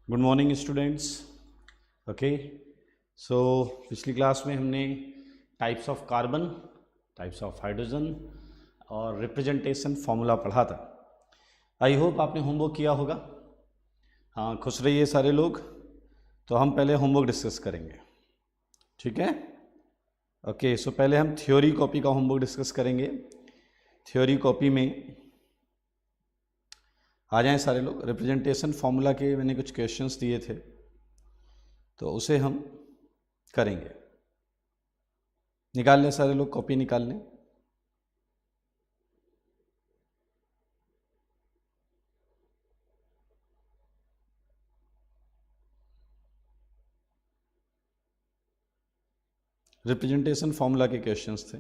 Good morning students. Okay, सो पिछली class में हमने types of carbon, types of hydrogen और रिप्रेजेंटेशन फॉर्मूला पढ़ा था। आई होप आपने होमवर्क किया होगा। हाँ, खुश रहिए सारे लोग। तो हम पहले होमवर्क डिस्कस करेंगे, ठीक है। ओके, सो पहले हम थ्योरी कॉपी का होमवर्क डिस्कस करेंगे। थ्योरी कॉपी में आ जाएं सारे लोग। रिप्रेजेंटेशन फॉर्मूला के मैंने कुछ क्वेश्चंस दिए थे, तो उसे हम करेंगे। निकाल लें सारे लोग, कॉपी निकाल लें। रिप्रेजेंटेशन फॉर्मूला के क्वेश्चंस थे।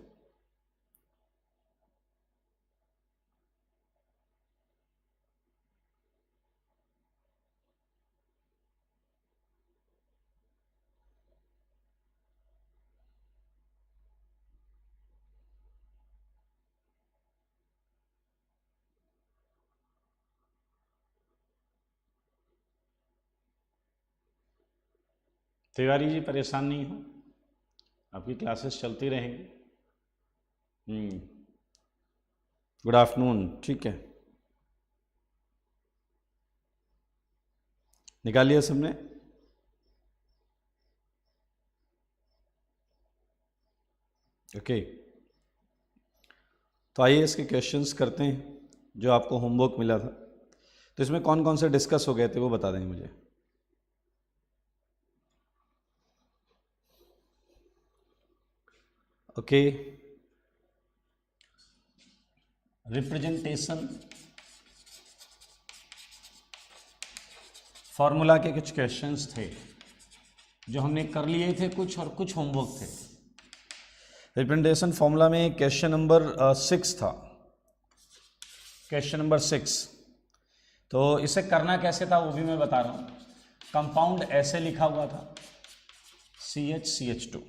तिवारी जी परेशान नहीं हो, आपकी क्लासेस चलती रहेंगी। गुड आफ्टरनून, ठीक है। निकाल लिया सबने? ओके, तो आइए इसके क्वेश्चंस करते हैं जो आपको होमवर्क मिला था। तो इसमें कौन कौन से डिस्कस हो गए थे वो बता दें मुझे। ओके, रिप्रेजेंटेशन फॉर्मूला के कुछ क्वेश्चंस थे जो हमने कर लिए थे कुछ, और कुछ होमवर्क थे। रिप्रेजेंटेशन फॉर्मूला में क्वेश्चन नंबर 6 था, क्वेश्चन नंबर 6। तो इसे करना कैसे था वो भी मैं बता रहा हूँ। कंपाउंड ऐसे लिखा हुआ था CH2,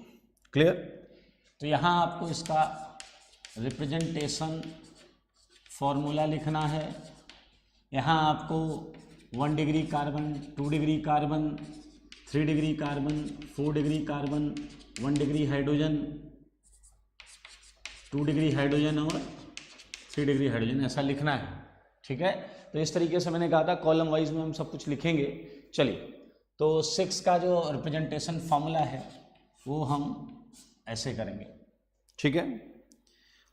क्लियर। तो यहाँ आपको इसका रिप्रेजेंटेशन फॉर्मूला लिखना है। यहाँ आपको 1 degree carbon, 2 degree carbon, 3 degree carbon, 4 degree carbon, 1 degree hydrogen, 2 degree hydrogen और 3 डिग्री हाइड्रोजन, ऐसा लिखना है, ठीक है। तो इस तरीके से मैंने कहा था कॉलम वाइज में हम सब कुछ लिखेंगे। चलिए, तो 6 का जो रिप्रेजेंटेशन फॉर्मूला है वो हम ऐसे करेंगे, ठीक है।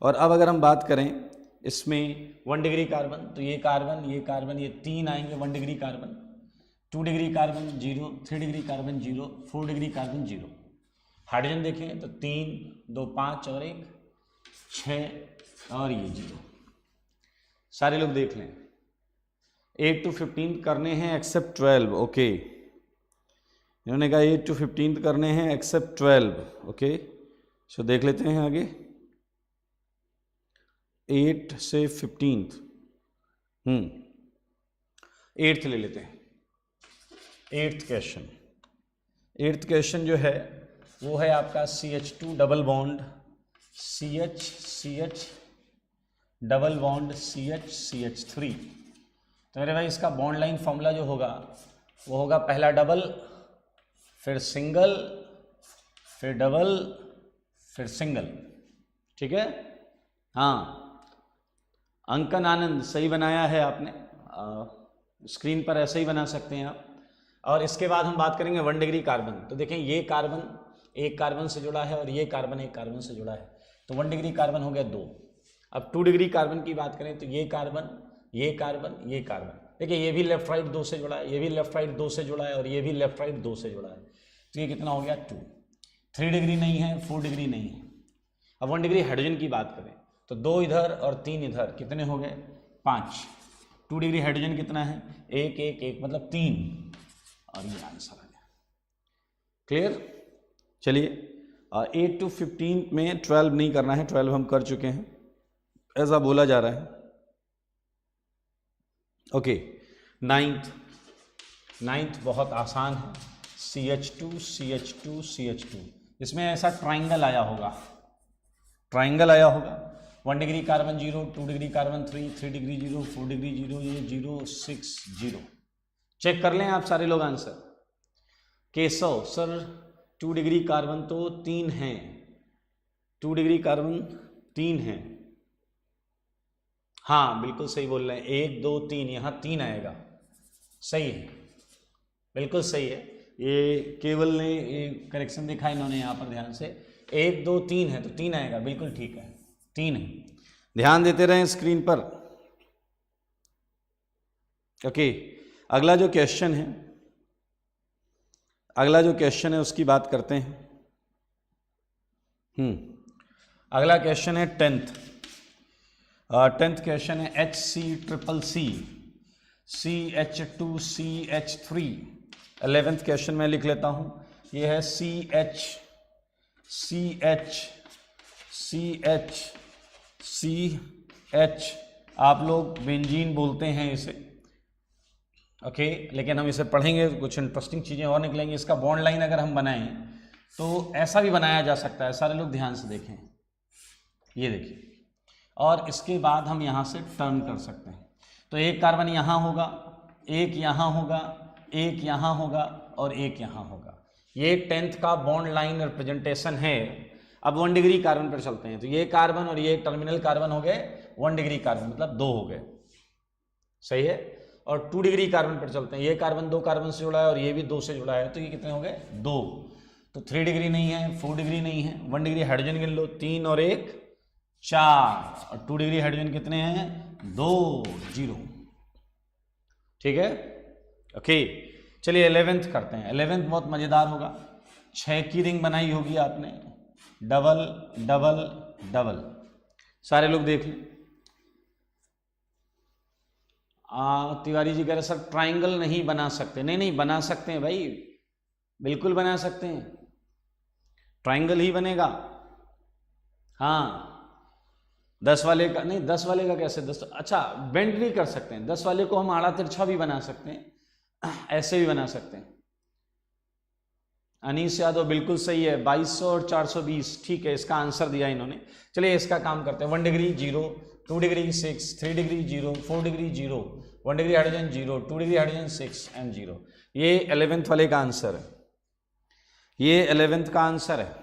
और अब अगर हम बात करें इसमें 1 डिग्री कार्बन, तो ये कार्बन, ये कार्बन, ये 3 आएंगे 1 degree carbon, 2 degree carbon 0, 3 degree carbon 0, 4 degree carbon 0। Hydrogen देखें तो 3, 2, 5 और 1, 6 और ये 0। सारे लोग देख लें, 8 to 15 करने हैं एक्सेप्ट 12। ओके, इन्होंने कहा 8 to 15 करने हैं एक्सेप्ट 12। ओके, सो देख लेते हैं आगे। 8 से 15, 8th ले लेते हैं। 8th क्वेश्चन, 8th क्वेश्चन जो है वो है आपका CH2 double bond CH double bond CH3। तो मेरे भाई इसका बॉन्ड लाइन फॉर्मूला जो होगा वो होगा पहला डबल, फिर सिंगल, फिर डबल, फिर सिंगल, ठीक है। हाँ, अंकन आनंद सही बनाया है आपने। स्क्रीन पर ऐसे ही बना सकते हैं आप। और इसके बाद हम बात करेंगे 1 डिग्री कार्बन। तो देखें ये कार्बन एक कार्बन से जुड़ा है और ये कार्बन एक कार्बन से जुड़ा है, तो 1 डिग्री कार्बन हो गया 2। अब 2 डिग्री कार्बन की बात करें तो ये कार्बन, ये कार्बन, ये कार्बन, देखिए ये भी लेफ्ट राइट 2 से जुड़ा है, ये भी लेफ्ट राइट 2 से जुड़ा है और ये भी लेफ्ट राइट 2 से जुड़ा है। तो ये कितना हो गया 2। 3 डिग्री नहीं है, 4 डिग्री नहीं है। अब 1 डिग्री हाइड्रोजन की बात करें तो 2 इधर और 3 इधर, कितने हो गए 5। 2 डिग्री हाइड्रोजन कितना है 1, 1, 1 मतलब 3, और ये आंसर आ गया। क्लियर। चलिए, 8 to 15 में 12 नहीं करना है, 12 हम कर चुके हैं, ऐसा बोला जा रहा है। ओके, 9th बहुत आसान है, CH2 CH2 CH2। इसमें ऐसा ट्राइंगल आया होगा, 1 degree carbon 0, 2 degree carbon 3, 3 degree 0, 4 degree 0, ये 0, 6, 0। चेक कर लें आप सारे लोग answer. Keshav sir 2 degree carbon तो 3 है, 2 डिग्री कार्बन 3 है। हाँ बिल्कुल सही बोल रहे हैं, 1 2 3, यहाँ 3 आएगा, सही है, बिल्कुल सही है। ये केवल ने ये करेक्शन देखा इन्होंने यहाँ पर ध्यान से, 1 2 3 है तो 3 आएगा, बिल्कुल ठीक है, 3 है। ध्यान देते रहें स्क्रीन पर। ओके, अगला जो क्वेश्चन है उसकी बात करते हैं। अगला क्वेश्चन है 10th क्वेश्चन है HCCC CH2CH3। 11th क्वेश्चन मैं लिख लेता हूं, ये है CH आप लोग बेंजीन बोलते हैं इसे, ओके लेकिन हम इसे पढ़ेंगे, कुछ इंटरेस्टिंग चीज़ें और निकलेंगी। इसका बॉन्ड लाइन अगर हम बनाएं तो ऐसा भी बनाया जा सकता है, सारे लोग ध्यान से देखें, ये देखिए, और इसके बाद हम यहाँ से टर्न कर सकते हैं। तो एक कार्बन यहाँ होगा, एक यहाँ होगा, एक यहाँ होगा और एक यहाँ होगा। ये 10th का बॉन्ड लाइन रिप्रेजेंटेशन है। अब 1 डिग्री कार्बन पर चलते हैं, तो ये कार्बन और ये टर्मिनल कार्बन हो गए 1 डिग्री कार्बन, मतलब 2 हो गए, सही है। और 2 डिग्री कार्बन पर चलते हैं, ये कार्बन 2 कार्बन से जुड़ा है और ये भी 2 से जुड़ा है, तो ये कितने हो गए 2। तो 3 डिग्री नहीं है, 4 डिग्री नहीं है, 1 डिग्री हाइड्रोजन गिन लो, 3 और 1 4, और 2 डिग्री हाइड्रोजन कितने हैं 2 0, ठीक है। ओके चलिए 11th करते हैं। 11th बहुत मजेदार होगा, 6 की रिंग बनाई होगी आपने, डबल डबल डबल, सारे लोग देख लें। तिवारी जी कह रहे सर ट्राइंगल नहीं बना सकते, नहीं बना सकते हैं भाई, बिल्कुल बना सकते हैं, ट्राइंगल ही बनेगा। हाँ 10 वाले का नहीं, 10 वाले का कैसे 10, अच्छा बेंड भी कर सकते हैं, 10 वाले को हम आड़ा तिरछा भी बना सकते हैं, ऐसे भी बना सकते हैं। अनीस यादव बिल्कुल सही है, 2200 और 420, ठीक है, इसका आंसर दिया इन्होंने। चलिए इसका काम करते हैं। 1 degree 0, 2 degree 6, 3 degree 0, 4 degree 0, 1 degree hydrogen 0, 2 degree hydrogen 6 and 0। ये 11th वाले का आंसर है, ये 11th का आंसर है,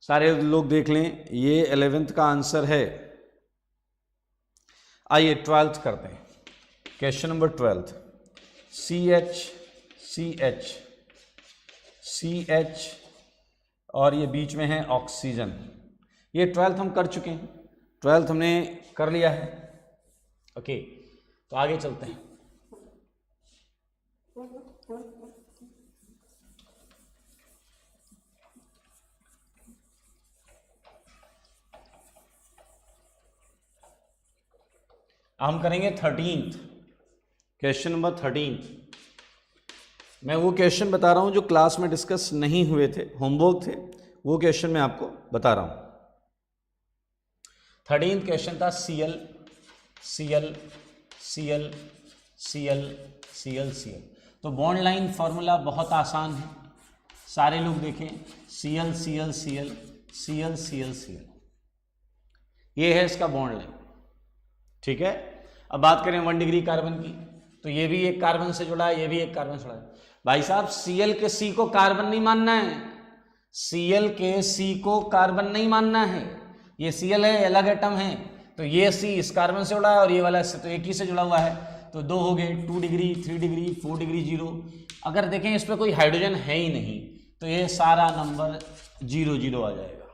सारे लोग देख लें, ये 11th का आंसर है। आइए 12th करते हैं, क्वेश्चन नंबर 12। CH और ये बीच में है ऑक्सीजन। ये 12th हम कर चुके हैं, 12th हमने कर लिया है। ओके तो आगे चलते हैं। हम करेंगे 13th क्वेश्चन नंबर 13। मैं वो क्वेश्चन बता रहा हूं जो क्लास में डिस्कस नहीं हुए थे, होमवर्क थे, वो क्वेश्चन मैं आपको बता रहा हूं। 13th क्वेश्चन था Cl Cl Cl Cl Cl Cl। तो बॉन्ड लाइन फॉर्मूला बहुत आसान है, सारे लोग देखें, Cl Cl Cl Cl Cl Cl, ये है इसका बॉन्ड लाइन, ठीक है। अब बात करें 1 डिग्री कार्बन की, तो ये भी एक कार्बन से जुड़ा है, ये भी एक कार्बन से जुड़ा है। भाई साहब Cl के C को कार्बन नहीं मानना है, Cl के C को कार्बन नहीं मानना है, ये Cl है, अलग एटम है, तो ये C इस कार्बन से जुड़ा है और ये वाला इससे तो एक ही से जुड़ा हुआ है, तो 2 हो गए, 2 डिग्री 3 डिग्री 4 डिग्री 0। अगर देखें इस पर कोई हाइड्रोजन है ही नहीं, तो ये सारा नंबर 0 0 आ जाएगा,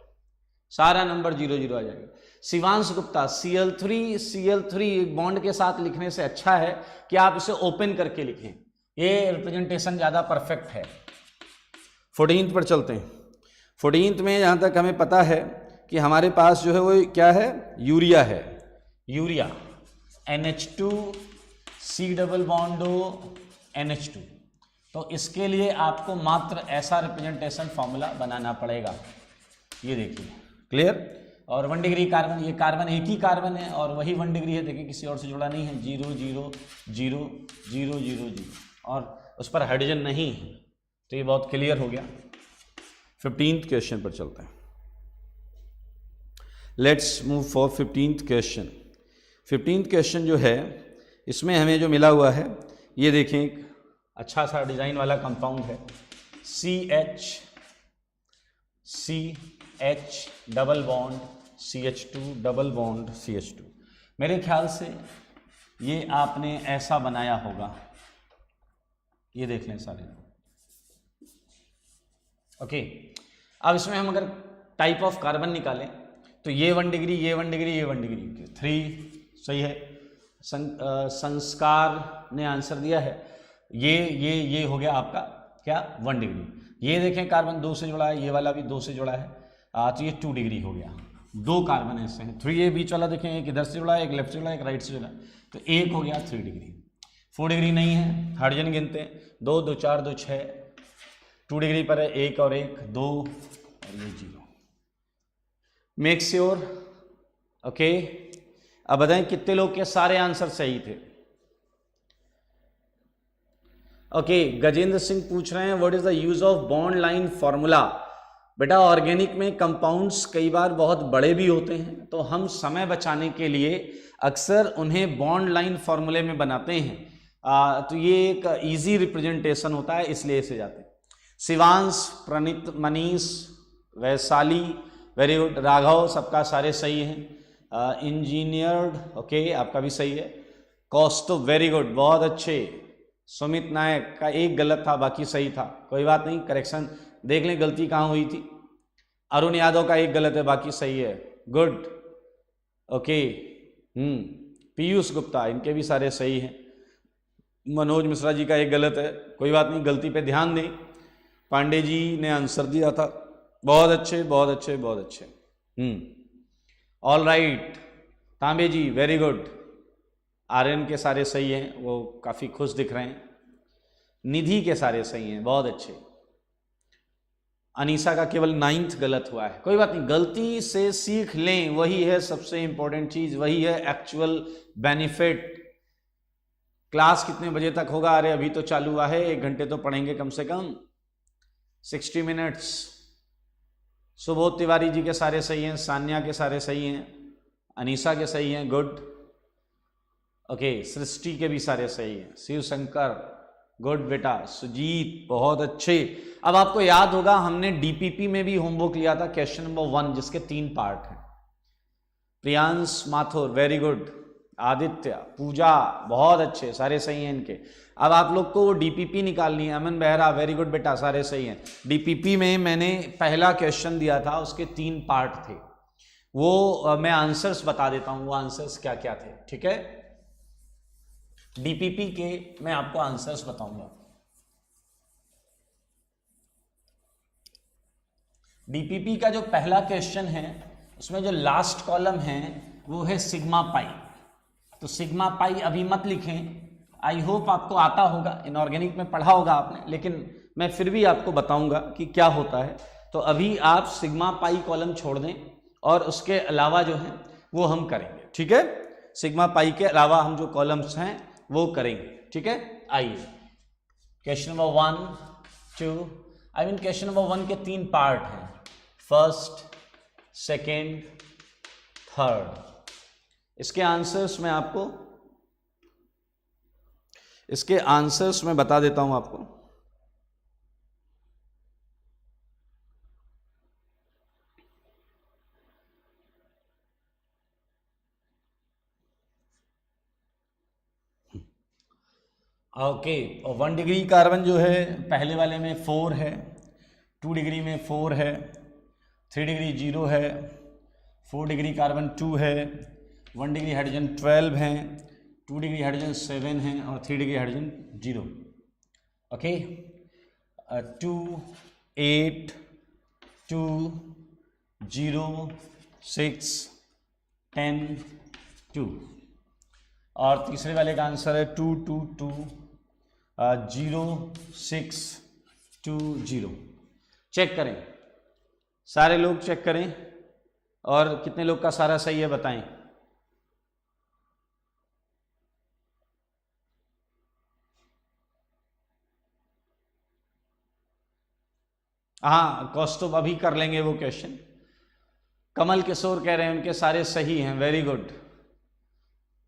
सारा नंबर 0 0 आ जाएगा। शिवांश गुप्ता Cl3 बॉन्ड के साथ लिखने से अच्छा है कि आप इसे ओपन करके लिखें, ये रिप्रेजेंटेशन ज़्यादा परफेक्ट है। 14th पर चलते हैं। 14th में जहाँ तक हमें पता है कि हमारे पास जो है वो क्या है, यूरिया है, urea NH2 C double bond NH2। तो इसके लिए आपको मात्र ऐसा रिप्रेजेंटेशन फॉर्मूला बनाना पड़ेगा, ये देखिए, क्लियर। और 1 डिग्री कार्बन, ये कार्बन एक ही कार्बन है और वही 1 डिग्री है, देखिए किसी और से जुड़ा नहीं है, 0 0 0 0 0 0, और उस पर हाइड्रोजन नहीं है, तो ये बहुत क्लियर हो गया। 15th क्वेश्चन पर चलते हैं। Let's move for 15th question. 15th question जो है, इसमें हमें जो मिला हुआ है ये देखें एक अच्छा सा डिजाइन वाला कंपाउंड है, CH double bond CH2 double bond CH2। मेरे ख्याल से ये आपने ऐसा बनाया होगा, ये देख लें सारे। ओके, अब इसमें हम अगर टाइप ऑफ कार्बन निकालें तो ये 1 डिग्री, ये 1 डिग्री, ये 1 डिग्री, 3 सही है। संस्कार ने आंसर दिया है, ये हो गया आपका क्या 1 डिग्री। ये देखें कार्बन 2 से जुड़ा है, ये वाला भी 2 से जुड़ा है, तो ये 2 डिग्री हो गया। 2 कार्बन ऐसे हैं। 3 ये बीच वाला देखें, एक इधर से जुड़ा है, एक लेफ्ट से जुड़ा है, एक राइट से जुड़ा है, तो एक हो गया 3 डिग्री। 4 डिग्री नहीं है, हाइड्रोजन गिनते हैं, 2 2 4 2 6, 2 डिग्री पर है, 1 और 1 2 और ये 0। Make sure. ओके, अब बताएं कितने लोग के सारे आंसर सही थे। ओके, गजेंद्र सिंह पूछ रहे हैं what is the use of bond line formula. बेटा ऑर्गेनिक में कंपाउंड्स कई बार बहुत बड़े भी होते हैं, तो हम समय बचाने के लिए अक्सर उन्हें बॉन्ड लाइन फॉर्मूले में बनाते हैं। तो ये एक इजी रिप्रेजेंटेशन होता है, इसलिए इसे जाते हैं। शिवांश, प्रणीत, मनीष, वैशाली वेरी गुड, राघव सबका सारे सही हैं। इंजीनियर्ड ओके आपका भी सही है। कौस्तुभ वेरी गुड, बहुत अच्छे। सुमित नायक का एक गलत था, बाकी सही था, कोई बात नहीं, करेक्शन देख लें गलती कहाँ हुई थी। अरुण यादव का एक गलत है, बाकी सही है, गुड। ओके, पीयूष गुप्ता, इनके भी सारे सही हैं। मनोज मिश्रा जी का एक गलत है, कोई बात नहीं, गलती पे ध्यान दें। पांडे जी ने आंसर दिया था, बहुत अच्छे बहुत अच्छे बहुत अच्छे। ऑल राइट, तांबे जी वेरी गुड। आर्यन के सारे सही हैं, वो काफ़ी खुश दिख रहे हैं। निधि के सारे सही हैं, बहुत अच्छे। अनीसा का केवल 9th गलत हुआ है, कोई बात नहीं, गलती से सीख लें, वही है सबसे इंपॉर्टेंट चीज़, वही है एक्चुअल बेनिफिट। क्लास कितने बजे तक होगा? अरे अभी तो चालू हुआ है, 1 घंटे तो पढ़ेंगे कम से कम, 60 मिनट्स। सुबोध तिवारी जी के सारे सही हैं, सान्या के सारे सही हैं, अनीसा के सही हैं, गुड। ओके, सृष्टि के भी सारे सही हैं, शिव शंकर गुड बेटा, सुजीत बहुत अच्छे। अब आपको याद होगा हमने डीपीपी में भी होमवर्क लिया था, क्वेश्चन नंबर 1 जिसके 3 पार्ट हैं। प्रियांश माथुर वेरी गुड, आदित्य, पूजा बहुत अच्छे, सारे सही हैं इनके। अब आप लोग को डीपीपी निकालनी है। अमन बेहरा वेरी गुड बेटा, सारे सही हैं। डीपीपी में मैंने पहला क्वेश्चन दिया था, उसके 3 पार्ट थे, वो मैं आंसर्स बता देता हूं, वो आंसर्स क्या क्या थे, ठीक है। डीपीपी के मैं आपको आंसर्स बताऊंगा। डीपीपी का जो पहला क्वेश्चन है उसमें जो लास्ट कॉलम है वो है सिग्मा पाई। तो सिग्मा पाई अभी मत लिखें, आई होप आपको आता होगा, इनऑर्गेनिक में पढ़ा होगा आपने, लेकिन मैं फिर भी आपको बताऊंगा कि क्या होता है। तो अभी आप सिग्मा पाई कॉलम छोड़ दें और उसके अलावा जो है वो हम करेंगे, ठीक है। सिग्मा पाई के अलावा हम जो कॉलम्स हैं वो करेंगे, ठीक है। आइए क्वेश्चन नंबर 1 2 क्वेश्चन नंबर 1 के 3 पार्ट हैं, फर्स्ट, सेकेंड, थर्ड। इसके आंसर्स मैं बता देता हूं आपको। ओके, और 1 डिग्री कार्बन जो है पहले वाले में 4 है, 2 डिग्री में 4 है, 3 डिग्री 0 है, 4 डिग्री कार्बन 2 है, 1 डिग्री हाइड्रोजन 12 हैं, 2 डिग्री हाइड्रोजन 7 हैं और 3 डिग्री हाइड्रोजन 0। ओके, 2 8 2 0 6 10 2 और तीसरे वाले का आंसर है 2 2 2 0 6 2 0। चेक करें, सारे लोग चेक करें और कितने लोग का सारा सही है बताएं। हाँ कौस्तुभ अभी कर लेंगे वो क्वेश्चन। कमल किशोर कह रहे हैं उनके सारे सही हैं, वेरी गुड।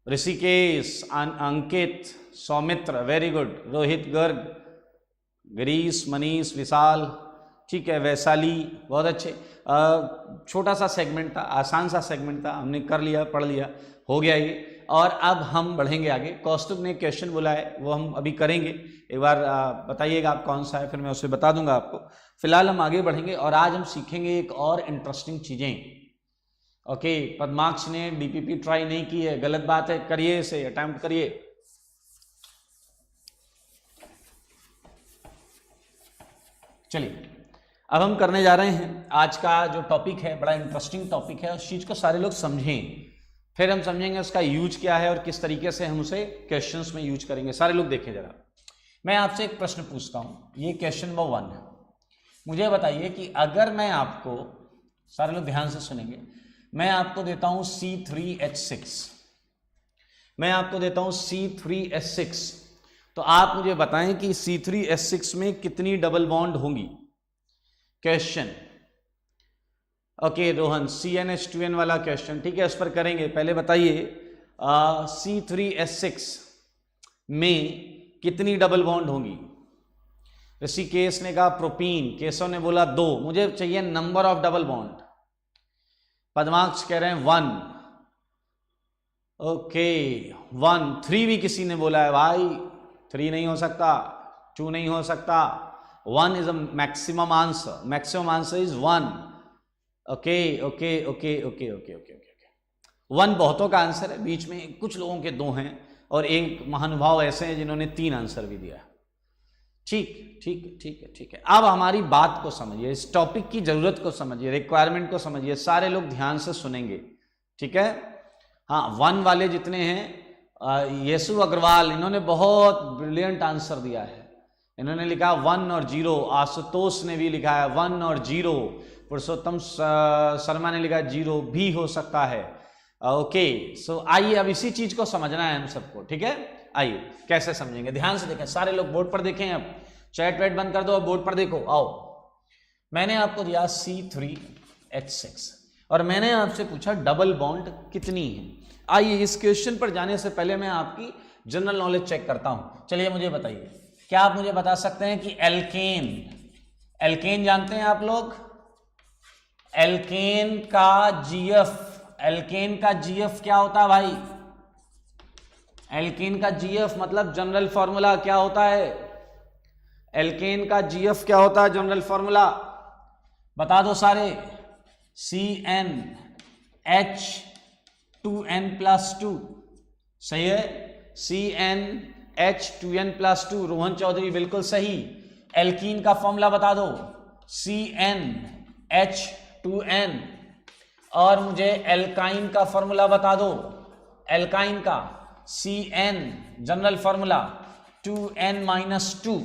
ऋषिकेश, अंकित, सौमित्र, वेरी गुड, रोहित गर्ग, गिरीश, मनीष, विशाल, ठीक है, वैशाली, बहुत अच्छे। छोटा सा सेगमेंट था, आसान सा सेगमेंट था, हमने कर लिया, पढ़ लिया, हो गया ये। और अब हम बढ़ेंगे आगे। कौस्तुभ ने क्वेश्चन बोला है, वो हम अभी करेंगे। एक बार बताइएगा आप कौन सा है, फिर मैं उसे बता दूंगा आपको। फिलहाल हम आगे बढ़ेंगे और आज हम सीखेंगे एक और इंटरेस्टिंग चीजें। ओके, पद्माक्ष ने डीपीपी ट्राई नहीं की है, गलत बात है, करिए, इसे अटेम्प्ट करिए। चलिए, अब हम करने जा रहे हैं आज का जो टॉपिक है, बड़ा इंटरेस्टिंग टॉपिक है। उस चीज को सारे लोग समझें, फिर हम समझेंगे उसका यूज क्या है और किस तरीके से हम उसे क्वेश्चंस में यूज करेंगे। सारे लोग देखें जरा, मैं आपसे एक प्रश्न पूछता हूं, ये क्वेश्चन नंबर 1 है। मुझे बताइए कि अगर मैं आपको, सारे लोग ध्यान से सुनेंगे, मैं आपको देता हूं C3H6, मैं आपको देता हूं C3H6, तो आप मुझे बताएं कि C3H6 में कितनी डबल बॉन्ड होंगी। क्वेश्चन, ओके रोहन, CnH2n वाला क्वेश्चन, ठीक है, उस पर करेंगे। पहले बताइए C3H6 में कितनी डबल बॉन्ड होंगी। ऋषिकेश ने कहा प्रोपीन, केशव ने बोला 2, मुझे चाहिए नंबर ऑफ डबल बॉन्ड। पद्माक्ष कह रहे हैं 1, ओके 1, 3 भी किसी ने बोला है भाई, 3 नहीं हो सकता, 2 नहीं हो सकता, 1 is a maximum answer, maximum answer is 1। Okay okay okay okay okay okay okay 1 बहुतों का आंसर है, बीच में कुछ लोगों के 2 हैं और एक महानुभाव ऐसे हैं जिन्होंने 3 आंसर भी दिया। ठीक ठीक ठीक है, ठीक है। अब हमारी बात को समझिए, इस टॉपिक की जरूरत को समझिए, रिक्वायरमेंट को समझिए, सारे लोग ध्यान से सुनेंगे, ठीक है। हाँ, 1 वाले जितने हैं, येसु अग्रवाल, इन्होंने बहुत ब्रिलियंट आंसर दिया है, इन्होंने लिखा 1 और 0। आशुतोष ने भी लिखा है 1 और 0। पुरुषोत्तम शर्मा ने लिखा 0 भी हो सकता है। ओके, सो आइए अब इसी चीज को समझना है हम सबको, ठीक है। आइए कैसे समझेंगे, ध्यान से देखें, सारे लोग बोर्ड पर देखें, अब चैट वैट बंद कर दो, बोर्ड पर देखो। आओ, मैंने आपको दिया C3H6 और मैंने आपसे पूछा डबल बॉन्ड कितनी है। आइए इस क्वेश्चन पर जाने से पहले मैं आपकी जनरल नॉलेज चेक करता हूं। चलिए मुझे बताइए, क्या आप मुझे बता सकते हैं कि एल्केन, एल्केन जानते हैं आप लोग, एल्केन का GF, एल्केन का GF क्या होता है भाई। एल्केन का GF मतलब जनरल फॉर्मूला क्या होता है, एल्केन का GF क्या होता है, जनरल फॉर्मूला बता दो सारे। CnH2n+2, सही है, CnH2n+2, रोहन चौधरी बिल्कुल सही। एल्कीन का फॉर्मूला बता दो, CnH2n। और मुझे एल्काइन का फॉर्मूला बता दो, एल्काइन का Cn, general formula 2n-2,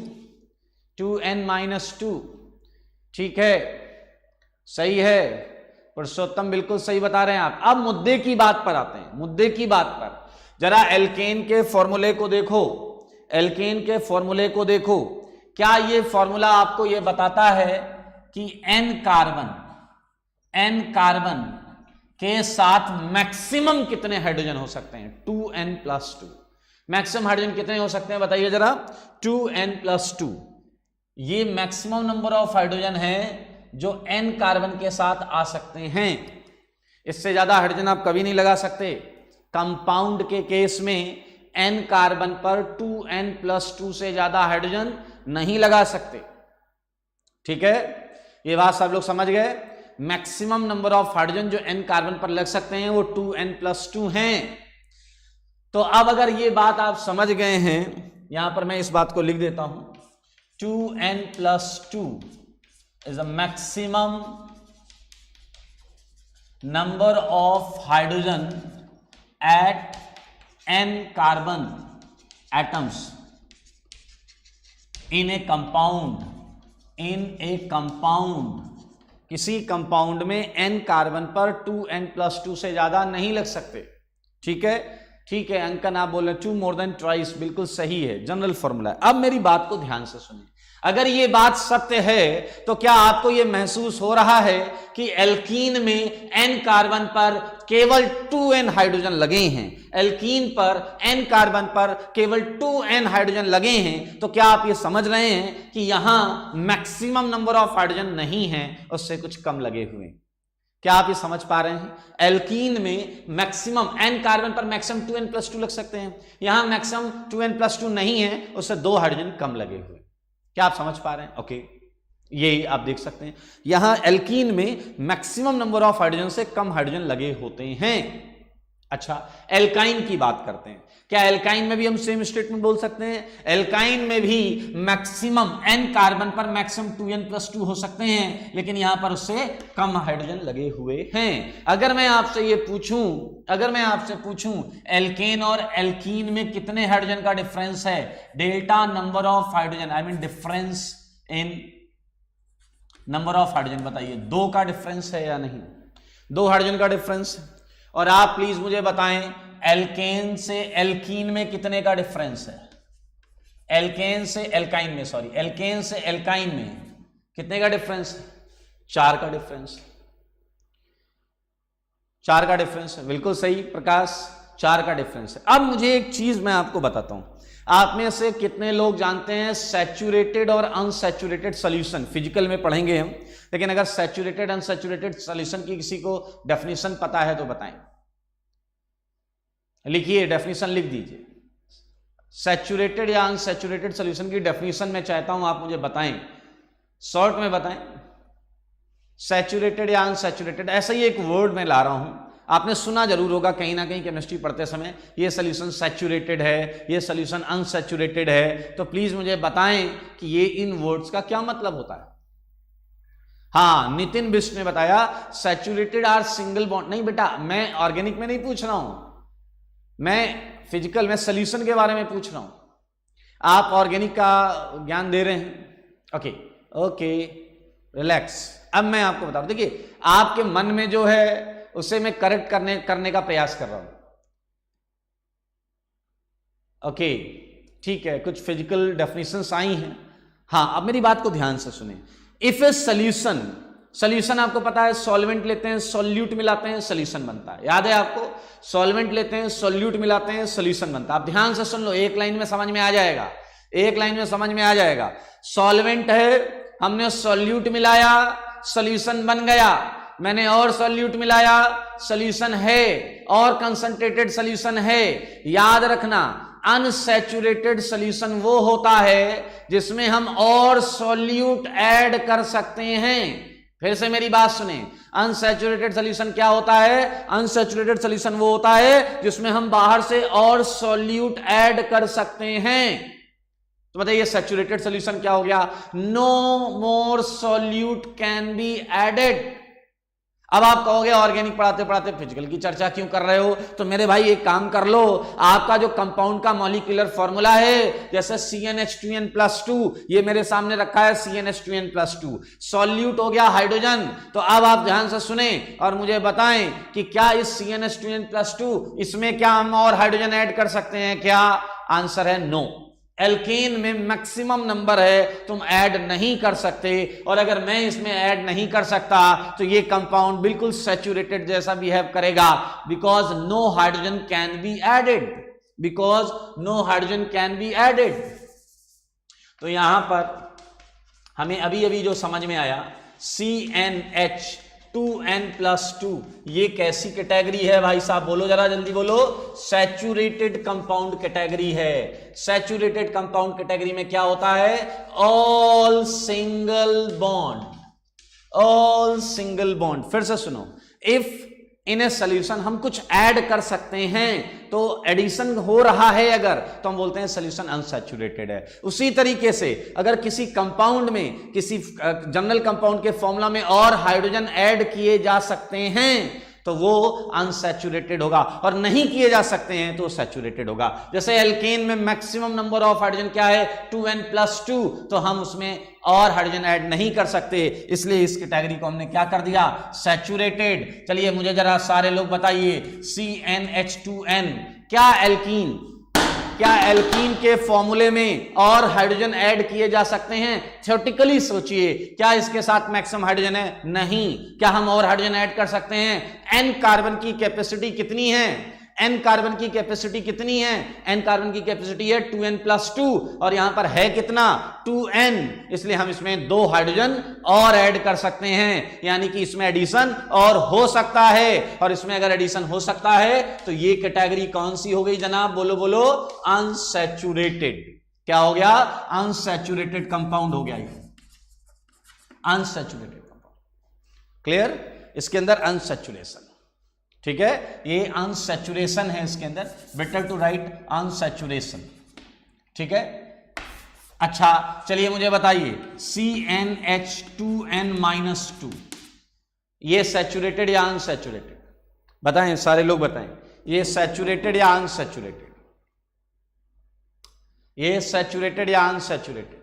2n-2, ठीक है, सही है। पुरुषोत्तम बिल्कुल सही बता रहे हैं आप। अब मुद्दे की बात पर आते हैं, मुद्दे की बात पर जरा एल्केन के फॉर्मूले को देखो, एल्केन के फॉर्मूले को देखो। क्या ये फॉर्मूला आपको ये बताता है कि n कार्बन के साथ मैक्सिमम कितने हाइड्रोजन हो सकते हैं, 2n+2। मैक्सिमम हाइड्रोजन कितने हो सकते हैं बताइए जरा, 2n+2। ये मैक्सिमम नंबर ऑफ हाइड्रोजन है जो n कार्बन के साथ आ सकते हैं। इससे ज्यादा हाइड्रोजन आप कभी नहीं लगा सकते। कंपाउंड के केस में n कार्बन पर 2n+2 से ज्यादा हाइड्रोजन नहीं लगा सकते, ठीक है। ये बात सब लोग समझ गए। मैक्सिमम नंबर ऑफ हाइड्रोजन जो n कार्बन पर लग सकते हैं वो 2n+2 हैं। तो अब अगर ये बात आप समझ गए हैं, यहां पर मैं इस बात को लिख देता हूं, 2n+2 is a maximum number of hydrogen at n carbon atoms in a compound, किसी कंपाउंड में n कार्बन पर 2n+2 से ज्यादा नहीं लग सकते, ठीक है, ठीक है। अंकन आप बोल रहे 2 more than twice, बिल्कुल सही है, जनरल फॉर्मूला। अब मेरी बात को ध्यान से सुनिए। अगर ये बात सत्य है तो क्या आपको ये महसूस हो रहा है कि एल्कीन में n कार्बन पर केवल 2n हाइड्रोजन लगे हैं, एल्कीन पर n कार्बन पर केवल 2n हाइड्रोजन लगे हैं, तो क्या आप ये समझ रहे हैं कि यहां मैक्सिमम नंबर ऑफ हाइड्रोजन नहीं है, उससे कुछ कम लगे हुए हैं? क्या आप ये समझ पा रहे हैं? एल्कीन में मैक्सिमम n कार्बन पर मैक्सिमम 2n+2 लग सकते हैं, यहां मैक्सिमम 2n+2 नहीं है, उससे 2 हाइड्रोजन कम लगे हुए। क्या आप समझ पा रहे हैं? ओके, ये आप देख सकते हैं यहां एल्कीन में मैक्सिमम नंबर ऑफ हाइड्रोजन से कम हाइड्रोजन लगे होते हैं। अच्छा, एल्काइन की बात करते हैं। क्या एल्काइन में भी हम सेम स्टेटमेंट बोल सकते हैं? एल्काइन में भी मैक्सिमम n कार्बन पर मैक्सिमम 2n+2 हो सकते हैं, लेकिन यहां पर उससे कम हाइड्रोजन लगे हुए हैं। अगर मैं आपसे पूछूं एल्केन और एल्कीन में कितने हाइड्रोजन का डिफरेंस है, delta number of hydrogen, I mean difference in number of hydrogen, बताइए 2 का डिफरेंस है या नहीं? 2 हाइड्रोजन का डिफरेंस। और आप प्लीज मुझे बताएं एल्केन से एल्कीन में कितने का डिफरेंस है? एल्केन से एल्काइन में कितने का डिफरेंस है? 4 का डिफरेंस। 4 का डिफरेंस है, बिल्कुल सही प्रकाश, 4 का डिफरेंस है। अब मुझे एक चीज मैं आपको बताता हूं, आप में से कितने लोग जानते हैं सैचुरेटेड और अनसैचुरेटेड सॉल्यूशन? फिजिकल में पढ़ेंगे हम, लेकिन अगर सैचुरेटेड अनसैचुरेटेड सॉल्यूशन की किसी को डेफिनेशन पता है तो बताएं, लिखिए, डेफिनेशन लिख दीजिए। सैचुरेटेड या अनसैचुरेटेड सॉल्यूशन की डेफिनेशन मैं चाहता हूं आप मुझे बताएं, शॉर्ट में बताएं। सैचुरेटेड या अनसैचुरेटेड, ऐसा ही एक वर्ड मैं ला रहा हूं, आपने सुना जरूर होगा कहीं ना कहीं केमिस्ट्री पढ़ते समय, ये सॉल्यूशन सैचुरेटेड है, ये सॉल्यूशन अनसैचुरेटेड है, तो प्लीज मुझे बताएं कि ये इन वर्ड्स का क्या मतलब होता है। हाँ, नितिन बिष्ट ने बताया सैचुरेटेड आर सिंगल बॉन्ड। नहीं बेटा, मैं ऑर्गेनिक में नहीं पूछ रहा हूं, मैं फिजिकल में सॉल्यूशन के बारे में पूछ रहा हूं, आप ऑर्गेनिक का ज्ञान दे रहे हैं। Okay, relax. अब मैं आपको बता रहा हूं, देखिए आपके मन में जो है उसे मैं करेक्ट करने का प्रयास कर रहा हूं। ओके, ठीक है, कुछ फिजिकल डेफिनेशंस आई हैं। हाँ, अब मेरी बात को ध्यान से सुने। इफ ए सॉल्यूशन आपको पता है, सॉल्वेंट लेते हैं, सॉल्यूट मिलाते हैं, सॉल्यूशन बनता है, याद है आपको? सॉल्वेंट लेते हैं, सॉल्यूट मिलाते हैं, सॉल्यूशन बनता है। आप ध्यान से सुन लो, एक लाइन में समझ में आ जाएगा, सॉल्वेंट है, हमने सॉल्यूट मिलाया, सॉल्यूशन बन गया, मैंने और सॉल्यूट मिलाया, सॉल्यूशन है, और कंसंट्रेटेड सॉल्यूशन है। याद रखना, अनसैचुरेटेड सॉल्यूशन वो होता है जिसमें हम और सॉल्यूट ऐड कर सकते हैं। फिर से मेरी बात सुने, अनसैचुरेटेड सॉल्यूशन क्या होता है? अनसैचुरेटेड सॉल्यूशन वो होता है जिसमें हम बाहर से और सॉल्यूट ऐड कर सकते हैं। तो बताइए सैचुरेटेड सॉल्यूशन क्या हो गया? No more solute can be added. अब आप कहोगे ऑर्गेनिक पढ़ाते पढ़ाते फिजिकल की चर्चा क्यों कर रहे हो? तो मेरे भाई एक काम कर लो, आपका जो कंपाउंड का मॉलिक्यूलर फॉर्मूला है, जैसे CnH2n+2, ये मेरे सामने रखा है CnH2n+2, सॉल्यूट हो गया हाइड्रोजन। तो अब आप ध्यान से सुने और मुझे बताएं कि क्या इस CnH2n+2 इसमें क्या हम और हाइड्रोजन ऐड कर सकते हैं क्या? आंसर है नो। एल्केन में मैक्सिमम नंबर है, तुम ऐड नहीं कर सकते, और अगर मैं इसमें ऐड नहीं कर सकता तो ये कंपाउंड बिल्कुल सैचुरेटेड जैसा बिहेव करेगा, because no hydrogen can be added. तो यहां पर हमें अभी अभी जो समझ में आया, CnH2n+2 ये कैसी कैटेगरी है भाई साहब? बोलो जरा जल्दी बोलो। सैचुरेटेड कंपाउंड कैटेगरी है। सैचुरेटेड कंपाउंड कैटेगरी में क्या होता है? All single bond. फिर से सुनो, इफ इन ए सॉल्यूशन हम कुछ ऐड कर सकते हैं, तो एडिशन हो रहा है अगर, तो हम बोलते हैं सॉल्यूशन अनसैचुरेटेड है। उसी तरीके से अगर किसी कंपाउंड में, किसी जनरल कंपाउंड के फॉर्मूला में और हाइड्रोजन ऐड किए जा सकते हैं तो वो अनसैचुरेटेड होगा, और नहीं किए जा सकते हैं तो सैचुरेटेड होगा। जैसे एल्केन में मैक्सिमम नंबर ऑफ हाइड्रोजन क्या है? 2n+2, तो हम उसमें और हाइड्रोजन ऐड नहीं कर सकते, इसलिए इस कैटेगरी को हमने क्या कर दिया? सैचुरेटेड। चलिए मुझे जरा सारे लोग बताइए, CnH2n क्या एल्कीन? क्या एल्कीन के फॉर्मूले में और हाइड्रोजन ऐड किए जा सकते हैं? थ्योरेटिकली सोचिए, क्या इसके साथ मैक्सिमम हाइड्रोजन है? नहीं। क्या हम और हाइड्रोजन ऐड कर सकते हैं? n कार्बन की कैपेसिटी कितनी है? n कार्बन की कैपेसिटी कितनी है? n कार्बन की कैपेसिटी है 2n+2 और यहां पर है कितना? 2n, इसलिए हम इसमें 2 हाइड्रोजन और ऐड कर सकते हैं, यानी कि इसमें एडिशन और हो सकता है। और इसमें अगर एडिशन हो सकता है तो ये कैटेगरी कौन सी हो गई जनाब? बोलो बोलो, अनसैचुरेटेड। क्या हो गया? अनसैचुरेटेड कंपाउंड हो गया ये, अनसैचुरेटेड कंपाउंड। क्लियर? इसके अंदर अनसैचुरेशन, ठीक है, ये अनसैचुरेशन है इसके अंदर, बेटर टू राइट अनसैचुरेशन, ठीक है। अच्छा चलिए मुझे बताइए, CnH2n-2 ये सैचुरेटेड या अनसैचुरेटेड? बताएं, सारे लोग बताएं, ये सैचुरेटेड या अनसैचुरेटेड? ये सैचुरेटेड या अनसैचुरेटेड?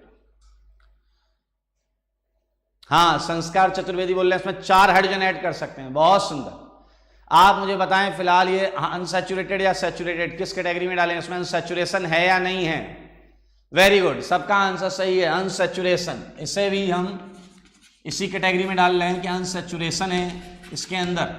हाँ, संस्कार चतुर्वेदी बोल रहे हैं इसमें 4 हाइड्रोजन ऐड कर सकते हैं। बहुत सुंदर। आप मुझे बताएं फिलहाल ये अनसैचुरेटेड या सैचुरेटेड किस कैटेगरी में डालें? इसमें अनसैचुरेशन है या नहीं है? वेरी गुड, सबका आंसर सही है, अनसैचुरेशन। इसे भी हम इसी कैटेगरी में डाल रहे हैं कि अनसैचुरेशन है इसके अंदर।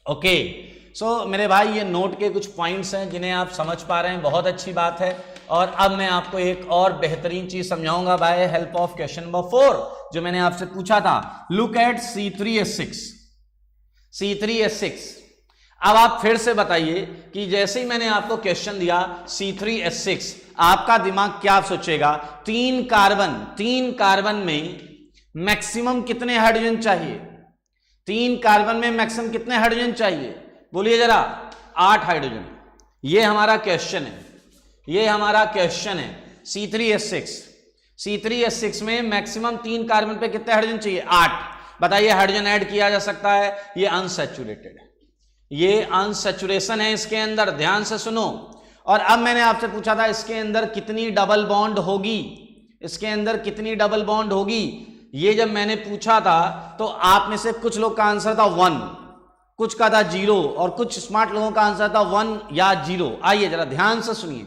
ओके, सो मेरे भाई ये नोट के कुछ पॉइंट्स हैं जिन्हें आप समझ पा रहे हैं, बहुत अच्छी बात है। और अब मैं आपको एक और बेहतरीन चीज समझाऊंगा by help of question number 4 जो मैंने आपसे पूछा था। Look at C3H6। C3H6, अब आप फिर से बताइए कि जैसे ही मैंने आपको क्वेश्चन दिया C3H6, आपका दिमाग क्या सोचेगा? 3 कार्बन में मैक्सिमम कितने हाइड्रोजन चाहिए? 3 कार्बन में मैक्सिमम कितने हाइड्रोजन चाहिए? बोलिए जरा। 8 हाइड्रोजन। ये हमारा क्वेश्चन है, ये हमारा क्वेश्चन है। C3H6 में मैक्सिमम 3 कार्बन पे कितने हाइड्रोजन चाहिए? 8। बताइए, हाइड्रोजन ऐड किया जा सकता है? ये अनसैचुरेटेड है, ये अनसैचुरेशन है इसके अंदर, ध्यान से सुनो। और अब मैंने आपसे पूछा था इसके अंदर कितनी डबल बॉन्ड होगी? इसके अंदर कितनी डबल बॉन्ड होगी? ये जब मैंने पूछा था तो आप में से कुछ लोग का आंसर था 1, कुछ का था 0 और कुछ स्मार्ट लोगों का आंसर था 1 या 0। आइए जरा ध्यान से सुनिए,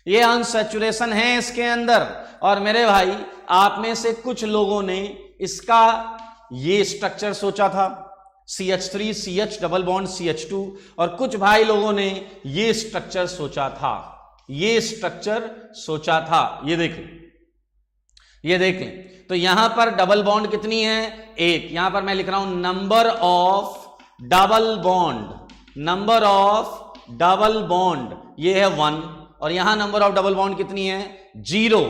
ये अनसैचुरेशन है इसके अंदर। और मेरे भाई आप में से कुछ लोगों ने इसका ये स्ट्रक्चर सोचा था, CH3 CH double bond CH2, और कुछ भाई लोगों ने ये स्ट्रक्चर सोचा था, ये स्ट्रक्चर सोचा था। ये देख लें, ये देख लें। तो यहां पर डबल बॉन्ड कितनी है? 1। यहां पर मैं लिख रहा हूं number of double bond, number of double bond ये है 1, और यहां नंबर ऑफ डबल बॉन्ड कितनी है? 0।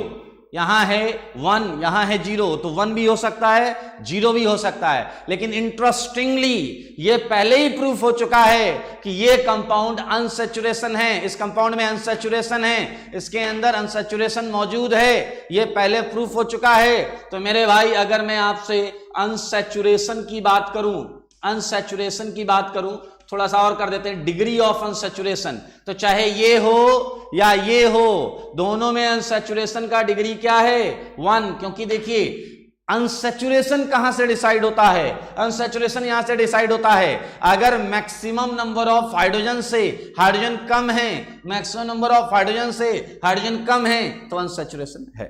यहां है 1, यहां है 0, तो 1 भी हो सकता है, 0 भी हो सकता है। लेकिन इंटरेस्टिंगली ये पहले ही प्रूफ हो चुका है कि ये कंपाउंड अनसैचुरेशन है, इस कंपाउंड में अनसैचुरेशन है, इसके अंदर अनसैचुरेशन मौजूद है, ये पहले प्रूफ हो चुका है। तो मेरे भाई अगर मैं आपसे अनसैचुरेशन की बात करूं, अनसैचुरेशन की बात करूं, थोड़ा सा और कर देते हैं, डिग्री ऑफ अनसैचुरेशन, तो चाहे ये हो या ये हो, दोनों में अनसैचुरेशन का डिग्री क्या है? 1। क्योंकि देखिए अनसैचुरेशन कहां से डिसाइड होता है? अनसैचुरेशन यहां से डिसाइड होता है अगर मैक्सिमम नंबर ऑफ हाइड्रोजन से हाइड्रोजन कम है, मैक्सिमम नंबर ऑफ हाइड्रोजन से हाइड्रोजन कम है तो अनसैचुरेशन है।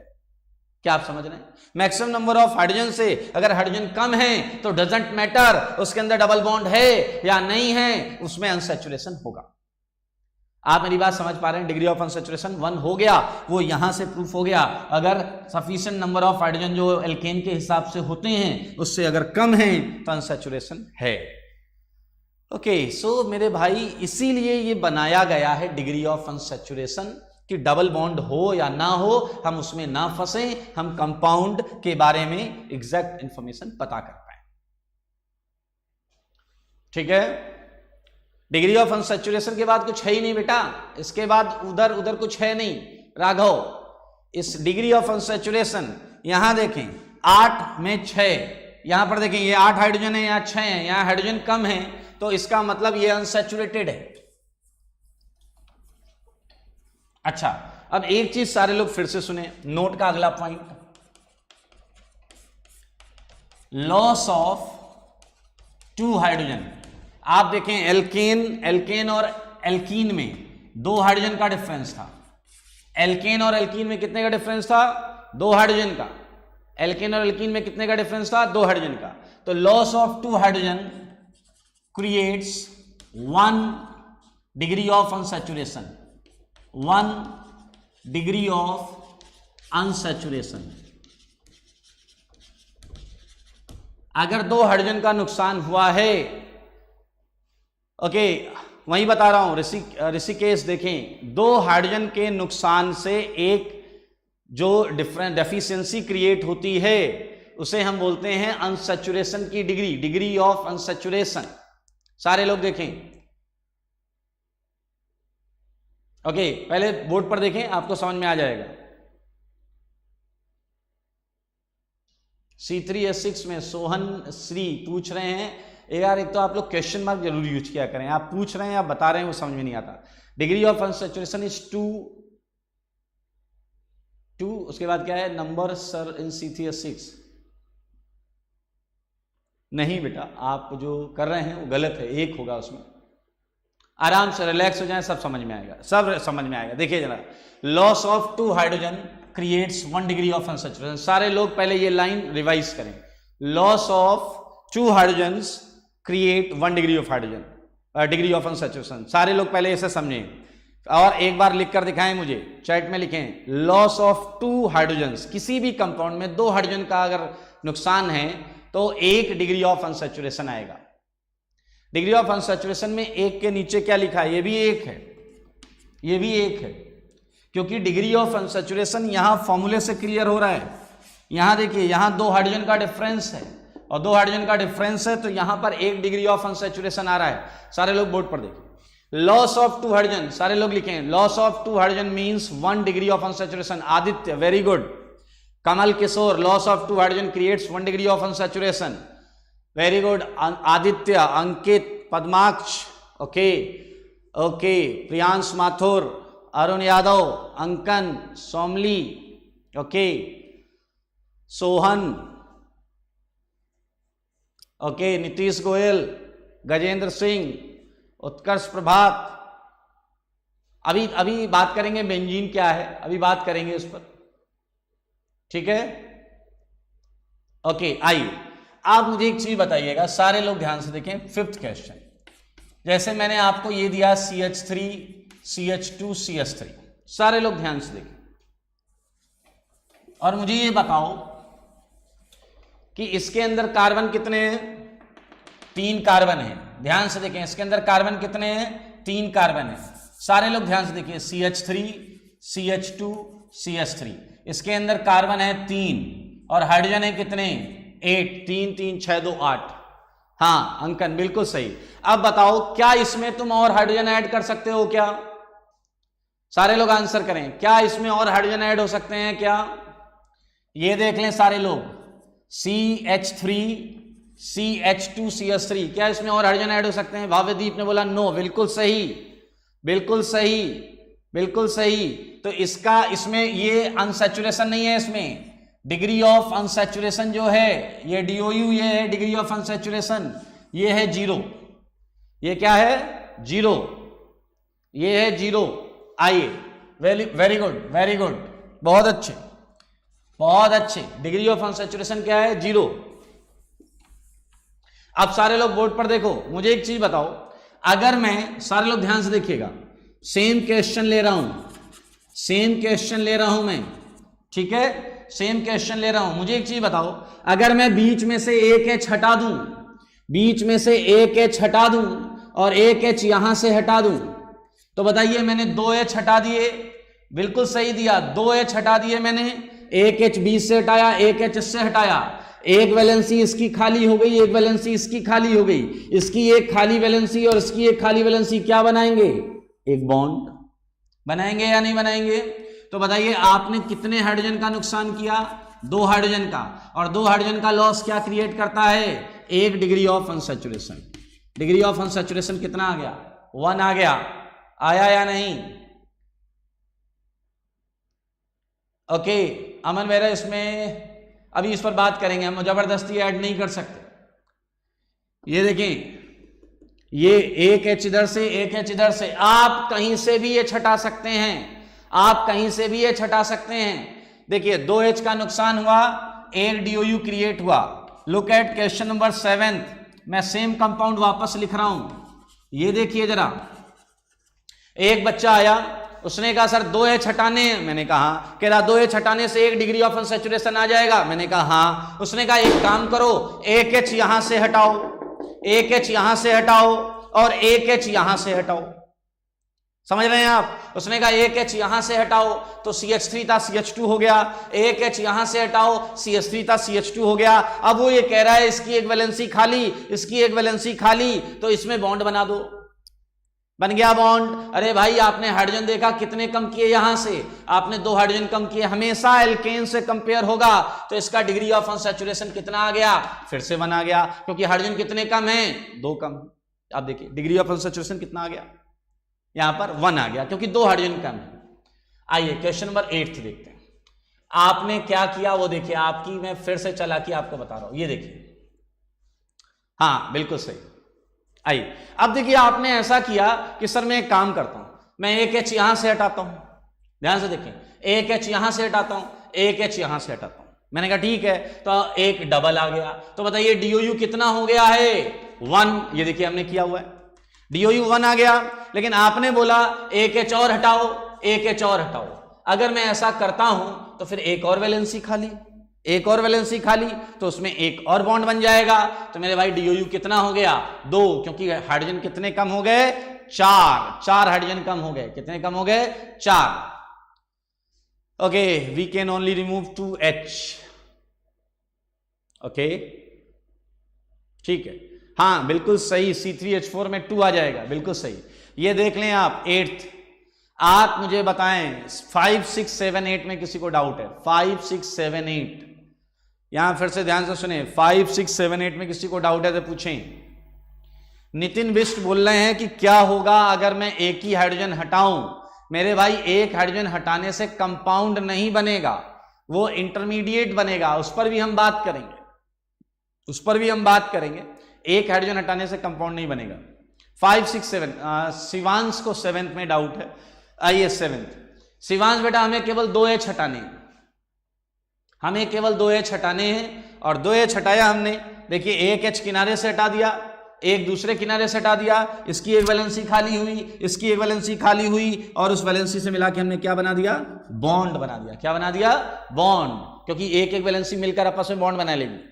क्या आप समझ रहे हैं? मैक्सिमम नंबर ऑफ हाइड्रोजन से अगर हाइड्रोजन कम है तो डजंट मैटर उसके अंदर डबल बॉन्ड है या नहीं है, उसमें अनसैचुरेशन होगा। आप मेरी बात समझ पा रहे हैं? डिग्री ऑफ अनसैचुरेशन 1 हो गया, वो यहां से प्रूफ हो गया। अगर सफिशिएंट नंबर ऑफ हाइड्रोजन जो एल्केन के हिसाब से होते हैं उससे अगर कम है तो अनसैचुरेशन है। ओके, सो मेरे भाई इसीलिए ये बनाया गया है डिग्री ऑफ अनसैचुरेशन, कि डबल बॉन्ड हो या ना हो हम उसमें ना फंसे, हम कंपाउंड के बारे में एग्जैक्ट इंफॉर्मेशन पता कर पाए। ठीक है, डिग्री ऑफ अनसैचुरेशन के बाद कुछ है ही नहीं बेटा, इसके बाद उधर उधर कुछ है नहीं। राघव, इस डिग्री ऑफ अनसैचुरेशन यहां देखें 8 में 6, यहां पर देखें ये 8 हाइड्रोजन है, यहां 6 है, यहां हाइड्रोजन कम है, तो इसका मतलब ये अनसैचुरेटेड है। अच्छा, अब एक चीज सारे लोग फिर से सुने, नोट का अगला पॉइंट, लॉस ऑफ 2 हाइड्रोजन। आप देखें एल्केन और एल्कीन में 2 हाइड्रोजन का डिफरेंस था, एल्केन और एल्कीन में कितने का डिफरेंस था? 2 हाइड्रोजन का। एल्केन और एल्कीन में कितने का डिफरेंस था? 2 हाइड्रोजन का। तो loss of 2 hydrogen creates 1 degree of unsaturation, 1 degree of unsaturation. अगर 2 हाइड्रोजन का नुकसान हुआ है, ओके, वही बता रहा हूं, ऋषिकेश देखें, 2 हाइड्रोजन के नुकसान से एक जो डिफरेंट डेफिशिएंसी क्रिएट होती है उसे हम बोलते हैं अनसैचुरेशन की डिग्री, डिग्री ऑफ अनसैचुरेशन। सारे लोग देखें, ओके, पहले बोर्ड पर देखें, आपको समझ में आ जाएगा। C3H6 में सोहन श्री पूछ रहे हैं, यार एक तो आप लोग क्वेश्चन मार्क जरूर यूज किया करें, आप पूछ रहे हैं आप बता रहे हैं वो समझ में नहीं आता। डिग्री ऑफ अनसैचुरेशन इज 2, उसके बाद क्या है? नंबर सर इन C3H6। नहीं बेटा, आप जो कर रहे हैं वो गलत है, 1 होगा उसमें। आराम से रिलैक्स हो जाए, सब समझ में आएगा, सब समझ में आएगा। देखिए जरा, loss of 2 hydrogen creates 1 degree of unsaturation. सारे लोग पहले ये लाइन रिवाइज करें, loss of 2 hydrogens create 1 degree of hydrogen, degree of unsaturation. सारे लोग पहले इसे समझें और एक बार लिख कर दिखाएं मुझे, चैट में लिखें, लॉस ऑफ 2 हाइड्रोजन्स। किसी भी कंपाउंड में 2 हाइड्रोजन का अगर नुकसान है तो 1 डिग्री ऑफ अनसैचुरेशन आएगा। डिग्री ऑफ अनसैचुरेशन में 1 के नीचे क्या लिखा है? ये भी 1 है, ये भी 1 है, क्योंकि डिग्री ऑफ अनसैचुरेशन यहां फॉर्मूले से क्लियर हो रहा है। यहां देखिए, यहां 2 हाइड्रोजन का डिफरेंस है और 2 हाइड्रोजन का डिफरेंस है, तो यहां पर 1 डिग्री ऑफ अनसैचुरेशन आ रहा है। सारे लोग बोर्ड पर देखिए, लॉस ऑफ 2 हाइड्रोजन, सारे लोग लिखें, loss of 2 hydrogen means 1 degree of unsaturation. Aditya, very good. Kamal Kishore, loss of 2 hydrogen creates 1 degree of unsaturation, very good. Aditya, Ankit, Padmaksh, okay okay, Priyansh Mathur, Arun Yadav, Ankan, Somli, okay, Sohan, okay, Nitish Goyal, Gajendra Singh, Utkarsh Prabhat. अभी बात करेंगे बेंजीन क्या है, अभी बात करेंगे उस पर, ठीक है। ओके, आइए आप मुझे एक चीज बताइएगा, सारे लोग ध्यान से देखें। 5th क्वेश्चन, जैसे मैंने आपको ये दिया CH3, CH2, CH3, सारे लोग ध्यान से देखें और मुझे ये बताओ कि इसके अंदर कार्बन कितने हैं? 3 कार्बन हैं। ध्यान से देखें, इसके अंदर कार्बन कितने हैं? 3 कार्बन हैं। सारे लोग ध्यान से देखिए, CH3, CH2, CH3, इसके अंदर कार्बन है 3 और हाइड्रोजन है कितने? 8, 3 3 6 2 8। हाँ अंकन, बिल्कुल सही। अब बताओ, क्या इसमें तुम और हाइड्रोजन ऐड कर सकते हो क्या? सारे लोग आंसर करें, क्या इसमें और हाइड्रोजन ऐड हो सकते हैं क्या? ये देख लें सारे लोग, CH3, CH2, CH3, क्या इसमें और हाइड्रोजन ऐड हो सकते हैं? भाव्यदीप ने बोला नो, बिल्कुल सही, बिल्कुल सही, बिल्कुल सही। तो इसका, इसमें ये अनसैचुरेशन नहीं है, इसमें डिग्री ऑफ अनसैचुरेशन जो है ये DOU, ये है डिग्री ऑफ अनसैचुरेशन, ये है 0। ये क्या है? 0, ये है 0। आइए, वेरी गुड, वेरी गुड, बहुत अच्छे, बहुत अच्छे। डिग्री ऑफ अनसैचुरेशन क्या है? 0। अब सारे लोग बोर्ड पर देखो, मुझे एक चीज बताओ, अगर मैं, सारे लोग ध्यान से देखिएगा, सेम क्वेश्चन ले रहा हूं, सेम क्वेश्चन ले रहा हूं मैं, ठीक है, सेम क्वेश्चन ले रहा हूं। मुझे एक चीज बताओ, अगर मैं बीच में से एक H हटा दूं, बीच में से एक H हटा दूं और एक H यहां से हटा दूं, तो बताइए, मैंने 2 H हटा दिए, बिल्कुल सही दिया, 2 H हटा दिए मैंने, एक H बीच से हटाया, एक H इससे हटाया, एक वैलेंसी इसकी खाली हो गई, एक वैलेंसी इसकी खाली हो गई, इसकी एक खाली वैलेंसी और इसकी एक खाली वैलेंसी क्या बनाएंगे? एक बॉन्ड बनाएंगे या नहीं बनाएंगे? तो बताइए, आपने कितने हाइड्रोजन का नुकसान किया? 2 हाइड्रोजन का, और 2 हाइड्रोजन का लॉस क्या क्रिएट करता है? 1 degree of unsaturation. Degree of unsaturation कितना आ गया? 1 आ गया, आया या नहीं? ओके अमन मेरा, इसमें अभी इस पर बात करेंगे, हम जबरदस्ती ऐड नहीं कर सकते। ये देखें, ये एक H इधर से, एक H इधर से, आप कहीं से भी H हटा सकते हैं, आप कहीं से भी H हटा सकते हैं। देखिए 2H का नुकसान हुआ, एक DOU क्रिएट हुआ। लुक एट क्वेश्चन नंबर 7, मैं सेम कंपाउंड वापस लिख रहा हूं। ये देखिए जरा, एक बच्चा आया, उसने कहा सर 2H हटाने हैं। मैंने कहा कह रहा 2H हटाने से 1 डिग्री ऑफ अनसैचुरेशन आ जाएगा। मैंने कहा हाँ। उसने कहा एक काम करो, 1H यहां से हटाओ, 1H यहां से हटाओ और 1H यहां से हटाओ। समझ रहे हैं आप? उसने कहा 1H यहां से हटाओ तो CH3 था CH2 हो गया, 1H यहां से हटाओ CH3 था CH2 हो गया। अब वो ये कह रहा है इसकी एक वैलेंसी खाली, इसकी एक वैलेंसी खाली, तो इसमें बॉन्ड बना दो। बन गया बॉन्ड। अरे भाई आपने हाइड्रोजन देखा कितने कम किए, यहां से आपने 2 हाइड्रोजन कम किए। हमेशा एल्केन से कंपेयर होगा तो इसका डिग्री ऑफ अनसैचुरेशन कितना आ गया, फिर से 1 आ गया, क्योंकि हाइड्रोजन कितने कम है, 2 कम। आप देखिए डिग्री ऑफ अनसैचुरेशन कितना आ गया, यहां पर 1 आ गया, क्योंकि 2 हाइड्रोजन कम है। आइए क्वेश्चन नंबर 8 देखते हैं। आपने क्या किया वो देखिए, आपकी मैं फिर से चालाकी आपको बता रहा हूं। ये देखिए, हाँ बिल्कुल सही। आइए अब देखिए, आपने ऐसा किया कि सर मैं एक काम करता हूं, मैं 1H यहां से हटाता हूं। ध्यान से देखें, 1H यहां से हटाता हूं, 1H यहां से हटाता हूं। मैंने कहा ठीक है, तो एक डबल आ गया। तो बताइए DOU कितना हो गया है, 1। ये देखिए हमने किया हुआ है, DOU 1 आ गया। लेकिन आपने बोला 1H और हटाओ, 1H और हटाओ। अगर मैं ऐसा करता हूं तो फिर एक और वैलेंसी खाली, एक और वैलेंसी खाली, तो उसमें एक और बॉन्ड बन जाएगा। तो मेरे भाई DOU कितना हो गया, 2, क्योंकि हाइड्रोजन कितने कम हो गए, 4 हाइड्रोजन कम हो गए। कितने कम हो गए, 4। Okay, we can only remove 2H। Okay ठीक है, हाँ बिल्कुल सही, C3H4 में 2 आ जाएगा, बिल्कुल सही। ये देख लें आप 8th। आप मुझे बताएं 5, 6, 7, 8 में किसी को डाउट है? 5, 6, 7, 8, यहां फिर से ध्यान से सुने, 5, 6, 7, 8 में किसी को डाउट है तो पूछें। नितिन बिष्ट बोल रहे हैं कि क्या होगा अगर मैं एक ही हाइड्रोजन हटाऊं? मेरे भाई एक हाइड्रोजन हटाने से कंपाउंड नहीं बनेगा, वो इंटरमीडिएट बनेगा। उस पर भी हम बात करेंगे, उस पर भी हम बात करेंगे। एक हाइड्रोजन हटाने से कंपाउंड नहीं बनेगा। 5, 6, 7, शिवांश को 7th में डाउट है। आइए 7th, शिवांश बेटा हमें केवल 2H हटाने हैं, हमें केवल 2H हटाने हैं। और 2H हटाया हमने, देखिए 1H किनारे से हटा दिया, एक दूसरे किनारे से हटा दिया, इसकी एक वैलेंसी खाली हुई, इसकी एक वैलेंसी खाली हुई, और उस वैलेंसी से मिला के हमने क्या बना दिया, बॉन्ड बना दिया। क्या बना दिया, बॉन्ड, क्योंकि एक एक वैलेंसी मिलकर आपस में बॉन्ड बना लेगी।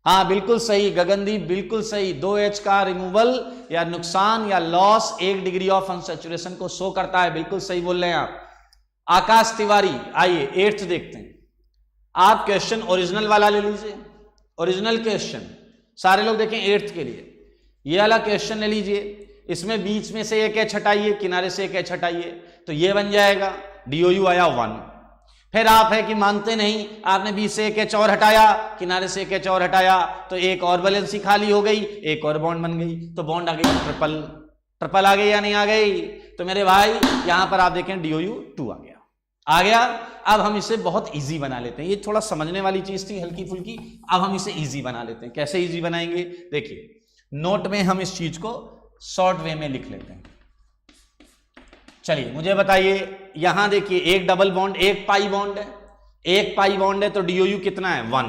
हाँ बिल्कुल सही गगनदीप, बिल्कुल सही। 2H का रिमूवल या नुकसान या लॉस 1 डिग्री ऑफ अनसैचुरेशन को शो करता है, बिल्कुल सही बोल रहे हैं आप। आकाश तिवारी, आइए 8th देखते हैं। आप क्वेश्चन ओरिजिनल वाला ले लीजिए, ओरिजिनल क्वेश्चन सारे लोग देखें 8th के लिए। ये वाला क्वेश्चन ले लीजिए, इसमें बीच में से एक H हटाइए, किनारे से एक H हटाइए, तो ये बन जाएगा DOU आया 1। फिर आप है कि मानते नहीं, आपने बीच से एक H और हटाया, किनारे से एक H और हटाया, तो एक और वैलेंसी खाली हो गई, एक और बॉन्ड बन गई, तो बॉन्ड आ गई ट्रिपल। ट्रिपल आ गई या नहीं आ गई? तो मेरे भाई यहां पर आप देखें DOU 2 आ गया, आ गया। अब हम इसे बहुत इजी बना लेते हैं, ये थोड़ा समझने वाली चीज थी हल्की फुल्की, अब हम इसे इजी बना लेते हैं। कैसे इजी बनाएंगे, देखिए नोट में हम इस चीज को शॉर्ट वे में लिख लेते हैं। चलिए मुझे बताइए, यहां देखिए एक डबल बॉन्ड, एक पाई बॉन्ड है, एक पाई बॉन्ड है, तो DOU कितना है, 1।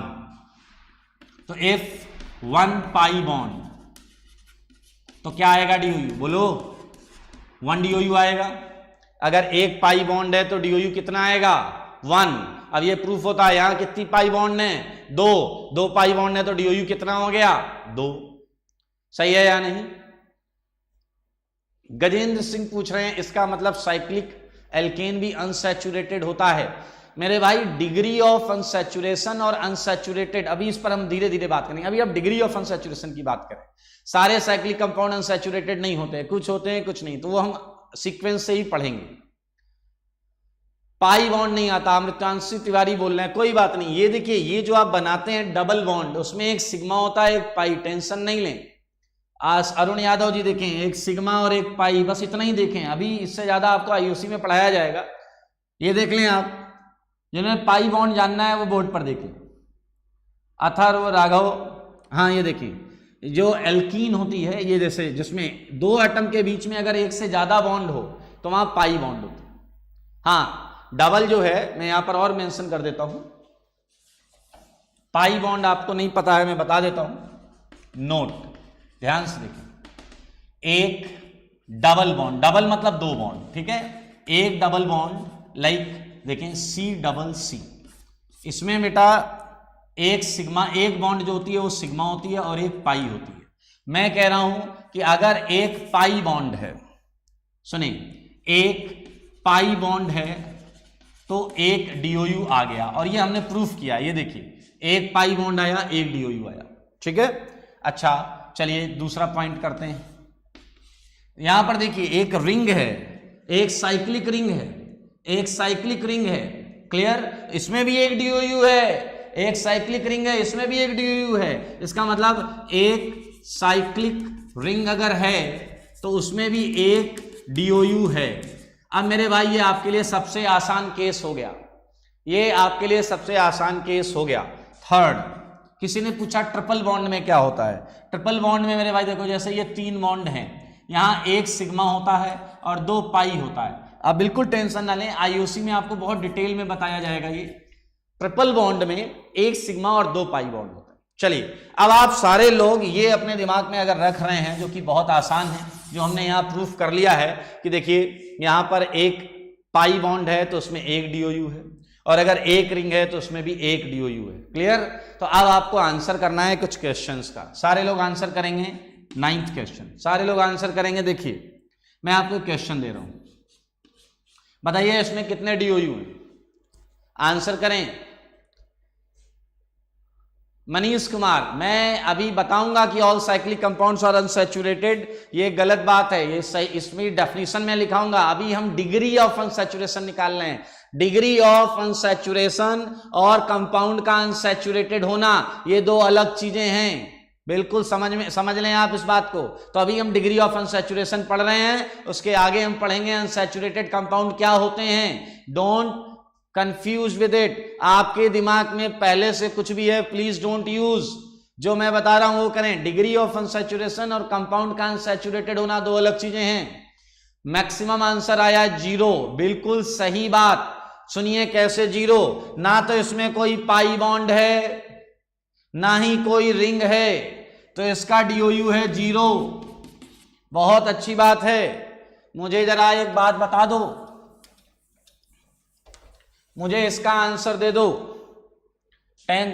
तो F1 पाई बॉन्ड, तो क्या आएगा DOU, बोलो 1 DOU आएगा। अगर एक पाई बॉन्ड है तो DOU कितना आएगा, 1। अब ये प्रूफ होता है, यहां कितनी पाई बॉन्ड है, 2 पाई बॉन्ड है, तो DOU कितना हो गया, 2। सही है या नहीं? गजेंद्र सिंह पूछ रहे हैं इसका मतलब साइक्लिक एल्केन भी अनसैचुरेटेड होता है। मेरे भाई डिग्री ऑफ अनसैचुरेशन और अनसैचुरेटेड, अभी इस पर हम धीरे धीरे बात करेंगे। अभी अब डिग्री ऑफ अनसैचुरेशन की बात करें। सारे साइक्लिक कंपाउंड अनसैचुरेटेड नहीं होते, कुछ होते हैं कुछ नहीं, तो वो हम सीक्वेंस से ही पढ़ेंगे। पाई बॉन्ड नहीं आता, अमृतांशु तिवारी बोल रहे हैं, कोई बात नहीं। ये देखिए, ये जो आप बनाते हैं डबल बॉन्ड, उसमें एक सिग्मा होता है, एक पाई, टेंशन नहीं लें। आज अरुण यादव जी देखें, एक सिग्मा और एक पाई, बस इतना ही देखें, अभी इससे ज्यादा आपको IUC में पढ़ाया जाएगा। ये देख लें आप, जिन्हें पाई बॉन्ड जानना है वो बोर्ड पर देखें। अथर्व, राघव, हाँ ये देखिए, जो एल्कीन होती है, ये जैसे जिसमें 2 एटम के बीच में अगर एक से ज्यादा बॉन्ड हो तो वहां पाई बॉन्ड होता है। हाँ, डबल जो है मैं यहां पर और मेंशन कर देता हूं, पाई बॉन्ड आपको नहीं पता है, मैं बता देता हूं। नोट, ध्यान से देखिए, एक डबल बॉन्ड, डबल मतलब दो बॉन्ड, ठीक है, एक डबल बॉन्ड लाइक देखें सी डबल सी, इसमें बेटा एक सिग्मा, एक बॉन्ड जो होती है वो सिग्मा होती है और एक पाई होती है। मैं कह रहा हूं कि अगर एक पाई बॉन्ड है, सुनिए, एक पाई बॉन्ड है तो एक डीओयू आ गया, और ये हमने प्रूफ किया, ये देखिए एक पाई बॉन्ड आया, एक डीओयू आया, ठीक है। अच्छा चलिए दूसरा पॉइंट करते हैं। यहां पर देखिए एक रिंग है, एक साइक्लिक रिंग है, एक साइक्लिक रिंग है, क्लियर, इसमें भी एक डीओयू है, एक साइक्लिक रिंग है, इसमें भी एक डीओयू है। इसका मतलब एक साइक्लिक रिंग अगर है तो उसमें भी एक डीओयू है। अब मेरे भाई ये आपके लिए सबसे आसान केस हो गया, ये आपके लिए सबसे आसान केस हो गया। थर्ड, किसी ने पूछा ट्रिपल बॉन्ड में क्या होता है। ट्रिपल बॉन्ड में मेरे भाई देखो, जैसे ये तीन बॉन्ड हैं, यहां एक सिग्मा होता है और दो पाई होता है। आप बिल्कुल टेंशन ना लें, आईओसी में आपको बहुत डिटेल में बताया जाएगा। ये ट्रिपल बॉन्ड में एक सिग्मा और दो पाई बॉन्ड होता है। चलिए अब आप सारे लोग ये अपने दिमाग में अगर रख रहे हैं, जो कि बहुत आसान है, जो हमने यहां प्रूफ कर लिया है कि देखिए यहां पर एक पाई बॉन्ड है तो उसमें एक डीओयू है, और अगर एक रिंग है तो उसमें भी एक डीओयू है, क्लियर। तो अब आपको आंसर करना है कुछ क्वेश्चंस का, सारे लोग आंसर करेंगे। 9th क्वेश्चन सारे लोग आंसर करेंगे। देखिए मैं आपको क्वेश्चन दे रहा हूं, बताइए इसमें कितने डीओयू हैं, आंसर करें। मनीष कुमार, मैं अभी बताऊंगा कि all cyclic compounds are unsaturated, ये गलत बात है, ये सही, इसमें डेफिनेशन में लिखाऊंगा। अभी हम डिग्री ऑफ अनसैचुरेशन निकाल रहे हैं। डिग्री ऑफ अनसैचुरेशन और कंपाउंड का अनसैचुरेटेड होना, ये दो अलग चीजें हैं, बिल्कुल समझ लें आप इस बात को। तो अभी हम डिग्री ऑफ अनसैचुरेशन पढ़ रहे हैं, उसके आगे हम पढ़ेंगे अनसैचुरेटेड कंपाउंड क्या होते हैं। डोंट कंफ्यूज विद इट, आपके दिमाग में पहले से कुछ भी है प्लीज डोंट यूज, जो मैं बता रहा हूं वो करें। डिग्री ऑफ अनसैचुरेशन और कंपाउंड का अनसैचुरेटेड होना दो अलग चीजें हैं। मैक्सिमम आंसर आया 0, बिल्कुल सही बात। सुनिए कैसे 0, ना तो इसमें कोई पाई बॉन्ड है ना ही कोई रिंग है, तो इसका डीओयू है 0। बहुत अच्छी बात है। मुझे जरा एक बात बता दो, मुझे इसका आंसर दे दो 10,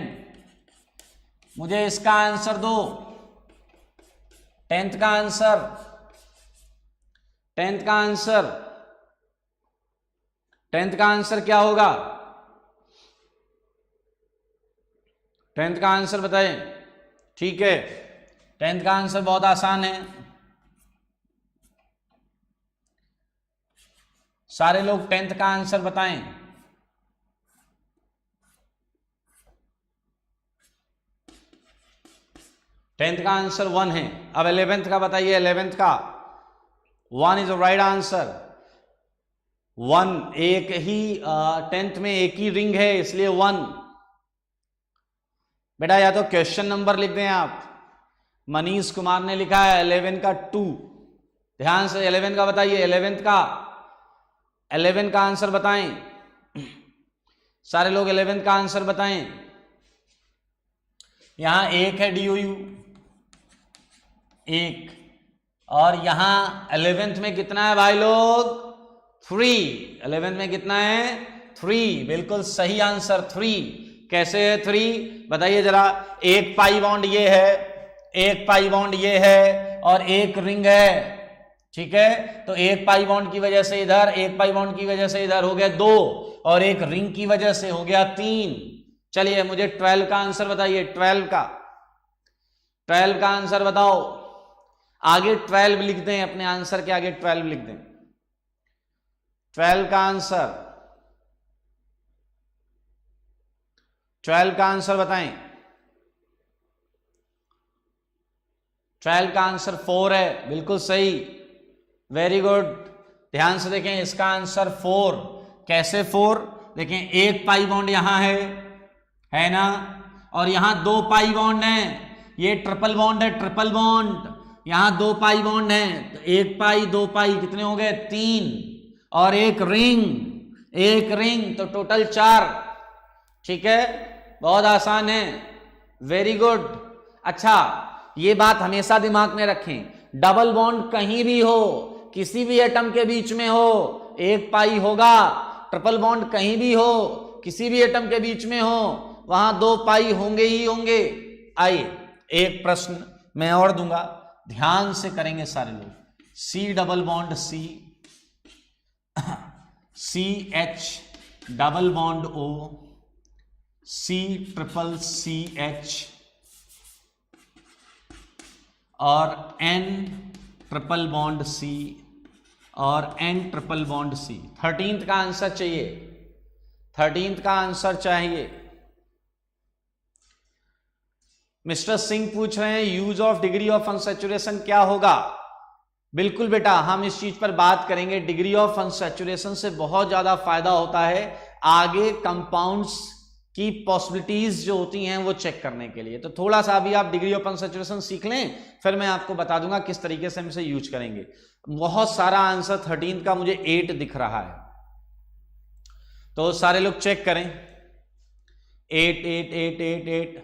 मुझे इसका आंसर दो 10th का आंसर, 10th का आंसर, 10th का आंसर क्या होगा? 10th का आंसर बताएं। ठीक है, 10th का आंसर बहुत आसान है, सारे लोग 10th का आंसर बताएं। टेंथ का आंसर 1 है। अब 11th का बताइए, 11th का 1 इज द राइट आंसर। 1 एक ही 10th में एक ही रिंग है इसलिए 1। बेटा या तो क्वेश्चन नंबर लिख दें आप। मनीष कुमार ने लिखा है 11 का 2, ध्यान से 11 का बताइए। 11th का आंसर बताएं, सारे लोग 11th का आंसर बताएं। यहां एक है डीओयू, एक, और यहां 11th में कितना है भाई लोग? 3। 11th में कितना है? 3, बिल्कुल सही आंसर 3। कैसे है 3 बताइए जरा। एक पाई बॉन्ड ये है, एक पाई बॉन्ड ये है, और एक रिंग है, ठीक है। तो एक पाई बॉन्ड की वजह से इधर, एक पाई बॉन्ड की वजह से इधर हो गया 2, और एक रिंग की वजह से हो गया 3। चलिए मुझे 12 का आंसर बताइए। 12 का आंसर बताओ। आगे 12 लिख दें, अपने आंसर के आगे 12 लिख दें। 12 का आंसर, 12 का आंसर बताएं। 12 का आंसर 4 है, बिल्कुल सही, वेरी गुड। ध्यान से देखें, इसका आंसर 4। कैसे 4? देखें एक पाई बॉन्ड यहां है ना, और यहां 2 पाई बॉन्ड हैं। ये ट्रिपल बॉन्ड है, ट्रिपल बॉन्ड। यहां 2 पाई बॉन्ड हैं, तो 1 पाई 2 पाई कितने हो गए? 3, और एक रिंग, एक रिंग तो टोटल 4। ठीक है, बहुत आसान है, वेरी गुड। अच्छा, ये बात हमेशा दिमाग में रखें, डबल बॉन्ड कहीं भी हो, किसी भी एटम के बीच में हो, 1 पाई होगा। ट्रिपल बॉन्ड कहीं भी हो, किसी भी एटम के बीच में हो, वहां 2 पाई होंगे ही होंगे। आइए एक प्रश्न मैं और दूंगा, ध्यान से करेंगे सारे लोग। C double bond C, CH double bond O, C triple CH और N ट्रिपल बॉन्ड C और N triple bond C। 13th का आंसर चाहिए, 13th का आंसर चाहिए। मिस्टर सिंह पूछ रहे हैं use of degree of unsaturation क्या होगा। बिल्कुल बेटा, हम इस चीज पर बात करेंगे। डिग्री ऑफ अनसैचुरेशन से बहुत ज्यादा फायदा होता है आगे कंपाउंड्स की पॉसिबिलिटीज जो होती हैं वो चेक करने के लिए। तो थोड़ा सा अभी आप डिग्री ऑफ अनसैचुरेशन सीख लें, फिर मैं आपको बता दूंगा किस तरीके से हम इसे यूज करेंगे। बहुत सारा आंसर 13 का मुझे 8 दिख रहा है, तो सारे लोग चेक करें। 8 8 8 8 8।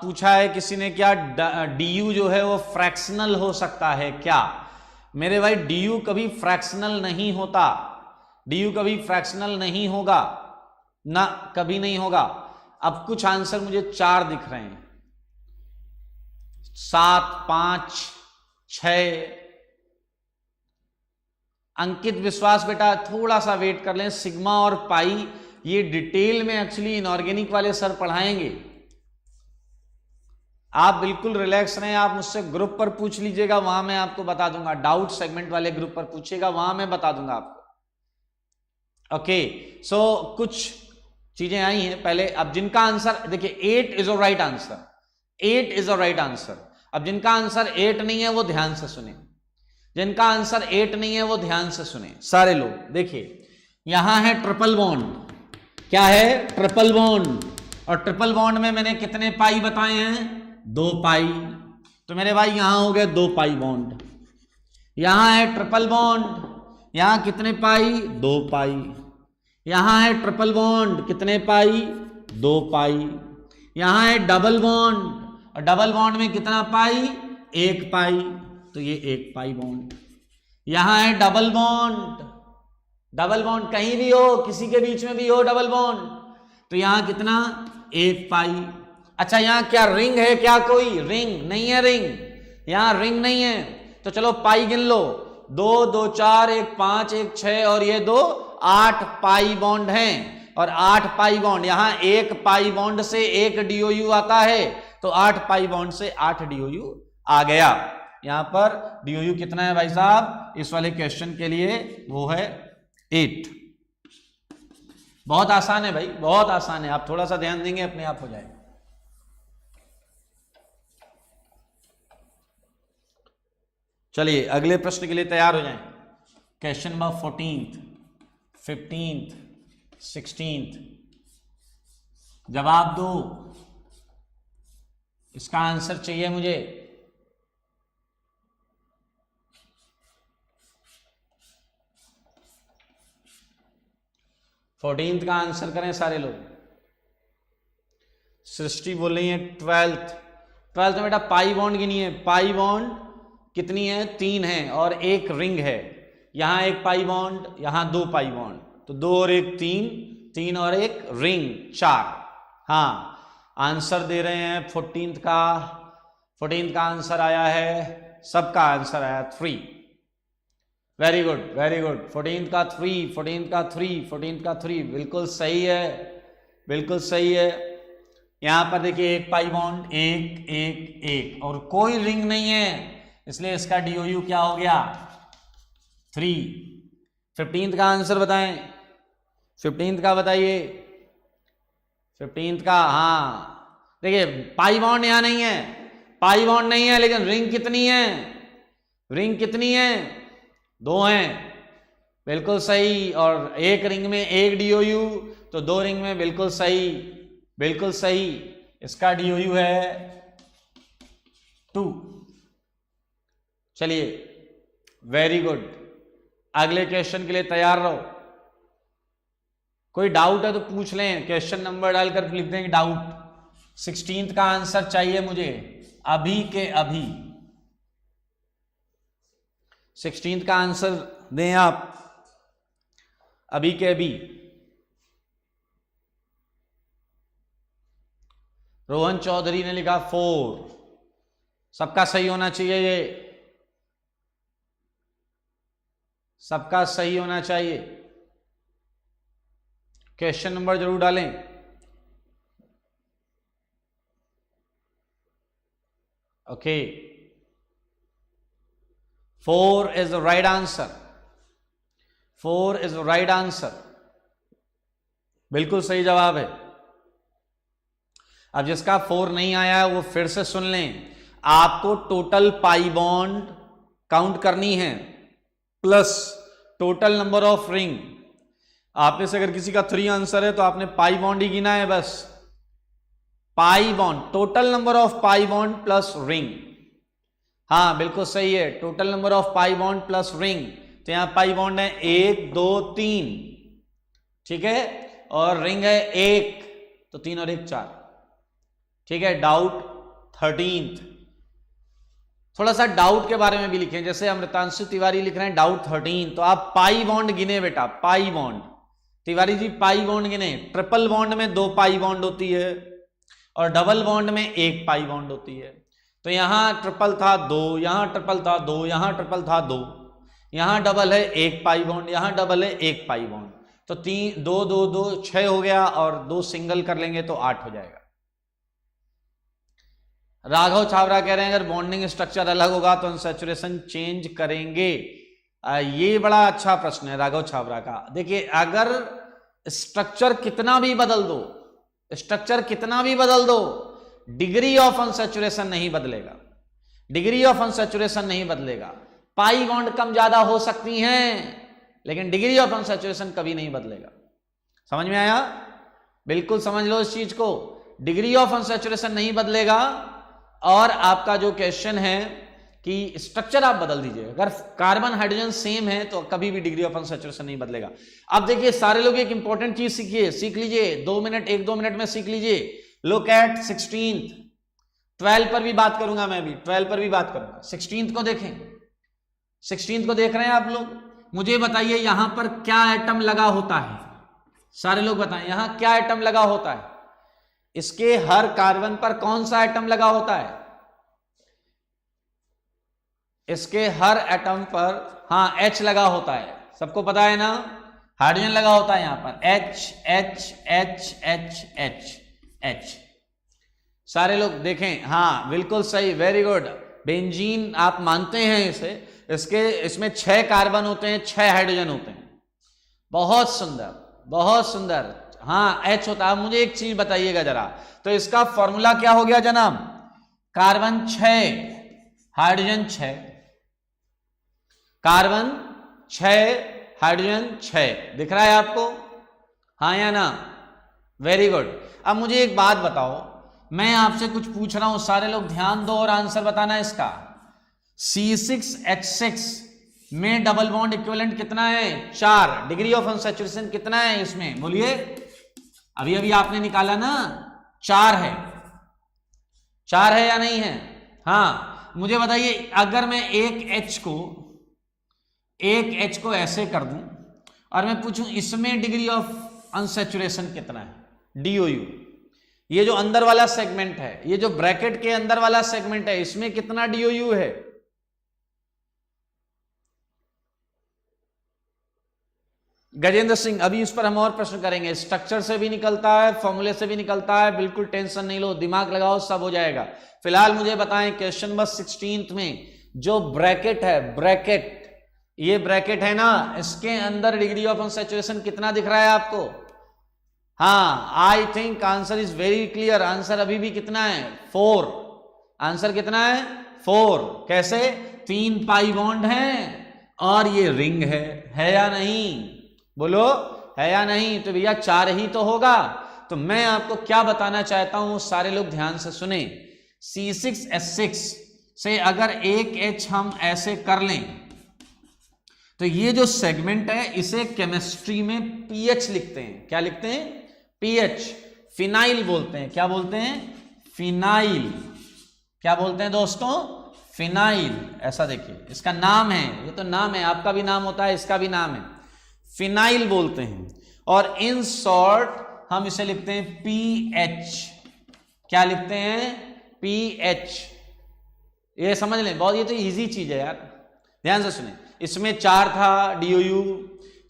पूछा है किसी ने क्या डी जो है वो फ्रैक्शनल हो सकता है क्या। मेरे भाई डी कभी फ्रैक्शनल नहीं होता, डी कभी फ्रैक्शनल नहीं होगा ना, कभी नहीं होगा। अब कुछ आंसर मुझे 4 दिख रहे हैं, 7 5 6। अंकित विश्वास बेटा थोड़ा सा वेट कर लें। सिग्मा और पाई ये डिटेल में एक्चुअली इनऑर्गेनिक वाले सर पढ़ाएंगे, आप बिल्कुल रिलैक्स रहें। आप मुझसे ग्रुप पर पूछ लीजिएगा, वहां मैं आपको बता दूंगा। डाउट सेगमेंट वाले ग्रुप पर पूछिएगा, वहां मैं बता दूंगा आपको। ओके, सो कुछ चीजें आई हैं पहले। अब जिनका आंसर देखिए 8 is a right answer, 8 is a right answer. अब जिनका आंसर 8 नहीं है वो ध्यान से सुने, जिनका आंसर 8 नहीं है वो ध्यान से सुने सारे लोग। देखिए यहां है ट्रिपल बॉन्ड, क्या है ट्रिपल बॉन्ड, और ट्रिपल बॉन्ड में मैंने कितने पाई बताए हैं 2 पाई। तो मेरे भाई यहां हो गए 2 पाई बॉन्ड। यहां है ट्रिपल बॉन्ड, यहां कितने पाई 2 पाई। यहां है ट्रिपल बॉन्ड, कितने पाई 2 पाई। यहां है डबल बॉन्ड, और डबल बॉन्ड में कितना पाई 1 पाई, तो ये 1 पाई बॉन्ड। यहां है डबल बॉन्ड, डबल बॉन्ड कहीं भी हो, किसी के बीच में भी हो डबल बॉन्ड, तो यहां कितना 1 पाई। अच्छा यहां क्या रिंग है क्या, कोई रिंग नहीं है, रिंग यहां रिंग नहीं है, तो चलो पाई गिन लो, 2 2 4 1 5 1 6 और ये 2 8 पाई बॉन्ड हैं। और 8 पाई बॉन्ड, यहां 1 पाई बॉन्ड से 1 डीओयू आता है, तो 8 पाई बॉन्ड से 8 डीओयू आ गया। यहां पर डीओयू कितना है भाई साहब इस वाले क्वेश्चन के लिए, वो है 8। बहुत आसान है भाई, बहुत आसान है, आप थोड़ा सा ध्यान देंगे अपने आप हो जाएगा। चलिए अगले प्रश्न के लिए तैयार हो जाएं। Question number 14th 15th 16th जवाब दो, इसका आंसर चाहिए मुझे। फोर्टीन्थ का आंसर करें सारे लोग। सृष्टि बोल रही है 12th में बेटा पाई बॉन्ड गिनिए, पाई बॉन्ड कितनी है 3 है और 1 रिंग है। यहां 1 पाई बॉन्ड, यहां 2 पाई बॉन्ड, तो 2 और 1 3, 3 और 1 रिंग 4। हाँ आंसर दे रहे हैं 14th का आंसर आया है, सबका आंसर आया 3। Very good very good. 14th का 3, 14th का 3, 14th का 3, बिल्कुल सही है, बिल्कुल सही है। यहां पर देखिए 1 पाई बॉन्ड 1 1 1 और कोई रिंग नहीं है, इसलिए इसका डीओयू क्या हो गया 3। 15th का आंसर बताएं, 15th का बताइए, 15th का। हाँ देखिए पाई बॉन्ड यहां नहीं है, पाई बॉन्ड नहीं है, लेकिन रिंग कितनी है, रिंग कितनी है 2 हैं, बिल्कुल सही। और 1 रिंग में 1 डीओयू, तो 2 रिंग में बिल्कुल सही, बिल्कुल सही। इसका डीओयू है 2। चलिए वेरी गुड, अगले क्वेश्चन के लिए तैयार रहो। कोई डाउट है तो पूछ लें, क्वेश्चन नंबर डालकर लिख देंगे डाउट। 16th का आंसर चाहिए मुझे अभी के अभी। 16th का आंसर दें आप अभी के अभी। रोहन चौधरी ने लिखा 4, सबका सही होना चाहिए, ये सबका सही होना चाहिए। क्वेश्चन नंबर जरूर डालें। Okay, 4 is the right answer, 4 is the right answer, बिल्कुल सही जवाब है। अब जिसका 4 नहीं आया है वो फिर से सुन लें। आपको टोटल पाई बॉन्ड काउंट करनी है plus total number of ring. आप में से अगर किसी का 3 आंसर है तो आपने पाई बॉन्ड ही गिना है, बस pi bond, total number of pi bond plus ring. हाँ बिल्कुल सही है, total number of pi bond plus ring. तो यहां पाई बॉन्ड है 1 2 3, ठीक है, और रिंग है 1, तो 3 और 1 4, ठीक है। डाउट 13th, थोड़ा सा डाउट के बारे में भी लिखें, जैसे अमृतांशु तिवारी लिख रहे हैं डाउट 13, तो आप पाई बॉन्ड गिने बेटा, pi bond. Tiwari ji pi bond गिने। ट्रिपल बॉन्ड में 2 पाई बॉन्ड होती है और डबल बॉन्ड में 1 पाई बॉन्ड होती है। तो यहां ट्रिपल था 2, यहां ट्रिपल था 2, यहां ट्रिपल था 2, यहां डबल है 1 पाई बॉन्ड, यहां डबल है 1 पाई बॉन्ड। तो 3 2 2 2 6 हो गया, और 2 सिंगल कर लेंगे तो 8 हो जाएगा। राघव छावरा कह रहे हैं अगर बॉन्डिंग स्ट्रक्चर अलग होगा तो अनसैचुरेशन चेंज करेंगे। ये बड़ा अच्छा प्रश्न है राघव छावरा का। देखिए अगर स्ट्रक्चर कितना भी बदल दो, स्ट्रक्चर कितना भी बदल दो, डिग्री ऑफ अनसैचुरेशन नहीं बदलेगा, डिग्री ऑफ अनसैचुरेशन नहीं बदलेगा। पाई बॉन्ड कम ज्यादा हो सकती हैं लेकिन डिग्री ऑफ अनसैचुरेशन कभी नहीं बदलेगा। समझ में आया? बिल्कुल समझ लो इस चीज को, डिग्री ऑफ अनसैचुरेशन नहीं बदलेगा। और आपका जो क्वेश्चन है कि स्ट्रक्चर आप बदल दीजिए, अगर कार्बन हाइड्रोजन सेम है तो कभी भी डिग्री ऑफ अनसैचुरेशन नहीं बदलेगा। अब देखिए सारे लोग एक इंपॉर्टेंट चीज सीखिए, सीख लीजिए, 2 मिनट 1-2 मिनट में सीख लीजिए। लुक एट 16th, 12 पर भी बात करूंगा मैं भी, 12 पर भी बात करूंगा। 16th को देखें, 16th को देख रहे हैं आप लोग? मुझे बताइए यहां पर क्या एटम लगा होता है, सारे लोग बताएं यहां क्या एटम लगा होता है। इसके हर कार्बन पर कौन सा एटम लगा होता है? इसके हर एटम पर हाँ H लगा होता है, सबको पता है ना। हाइड्रोजन लगा होता है यहां पर H H H H H H। सारे लोग देखें, हाँ बिल्कुल सही, वेरी गुड। बेंजीन आप मानते हैं इसे, इसमें 6 कार्बन होते हैं, 6 हाइड्रोजन होते हैं। बहुत सुंदर, बहुत सुंदर। हाँ H होता है। मुझे एक चीज बताइएगा जरा, तो इसका फॉर्मूला क्या हो गया जनाब? Carbon 6 hydrogen 6, carbon 6 hydrogen 6। दिख रहा है आपको? हाँ या ना? Very good. अब मुझे एक बात बताओ, मैं आपसे कुछ पूछ रहा हूं, सारे लोग ध्यान दो और आंसर बताना इसका। C6H6 में डबल बॉन्ड इक्विवेलेंट कितना है? 4। डिग्री ऑफ अनसैचुरेशन कितना है इसमें? बोलिए, अभी अभी आपने निकाला ना, 4 है। 4 है या नहीं है? हाँ मुझे बताइए, अगर मैं एक H को ऐसे कर दूं और मैं पूछूं इसमें डिग्री ऑफ अनसैचुरेशन कितना है? DOU, ये जो अंदर वाला सेगमेंट है, ये जो ब्रैकेट के अंदर वाला सेगमेंट है, इसमें कितना DOU है? गजेंद्र सिंह, अभी इस पर हम और प्रश्न करेंगे। स्ट्रक्चर से भी निकलता है, फॉर्मूले से भी निकलता है, बिल्कुल टेंशन नहीं लो, दिमाग लगाओ, सब हो जाएगा। फिलहाल मुझे बताएं क्वेश्चन नंबर 16th में जो ब्रैकेट है, ब्रैकेट, ये ब्रैकेट है ना, इसके अंदर डिग्री ऑफ अनसैचुरेशन कितना दिख रहा है आपको? हाँ I think answer is very clear. Answer अभी भी कितना है? 4। आंसर कितना है? 4। कैसे? 3 पाई बॉन्ड है और ये रिंग है या नहीं? बोलो, है या नहीं? तो भैया 4 ही तो होगा। तो मैं आपको क्या बताना चाहता हूं, सारे लोग ध्यान से सुने। C6H6 से अगर एक H हम ऐसे कर लें, तो ये जो सेगमेंट है इसे केमिस्ट्री में पीएच लिखते हैं। क्या लिखते हैं? पीएच। फिनाइल बोलते हैं। क्या बोलते हैं? फिनाइल। क्या बोलते हैं दोस्तों? फिनाइल। ऐसा देखिए, इसका नाम है, ये तो नाम है, आपका भी नाम होता है, इसका भी नाम है, फिनाइल बोलते हैं। और इन शॉर्ट हम इसे लिखते हैं पीएच। क्या लिखते हैं? पीएच। ये समझ लें, बहुत ये तो इजी चीज है यार, ध्यान से सुने। इसमें 4 था DOU,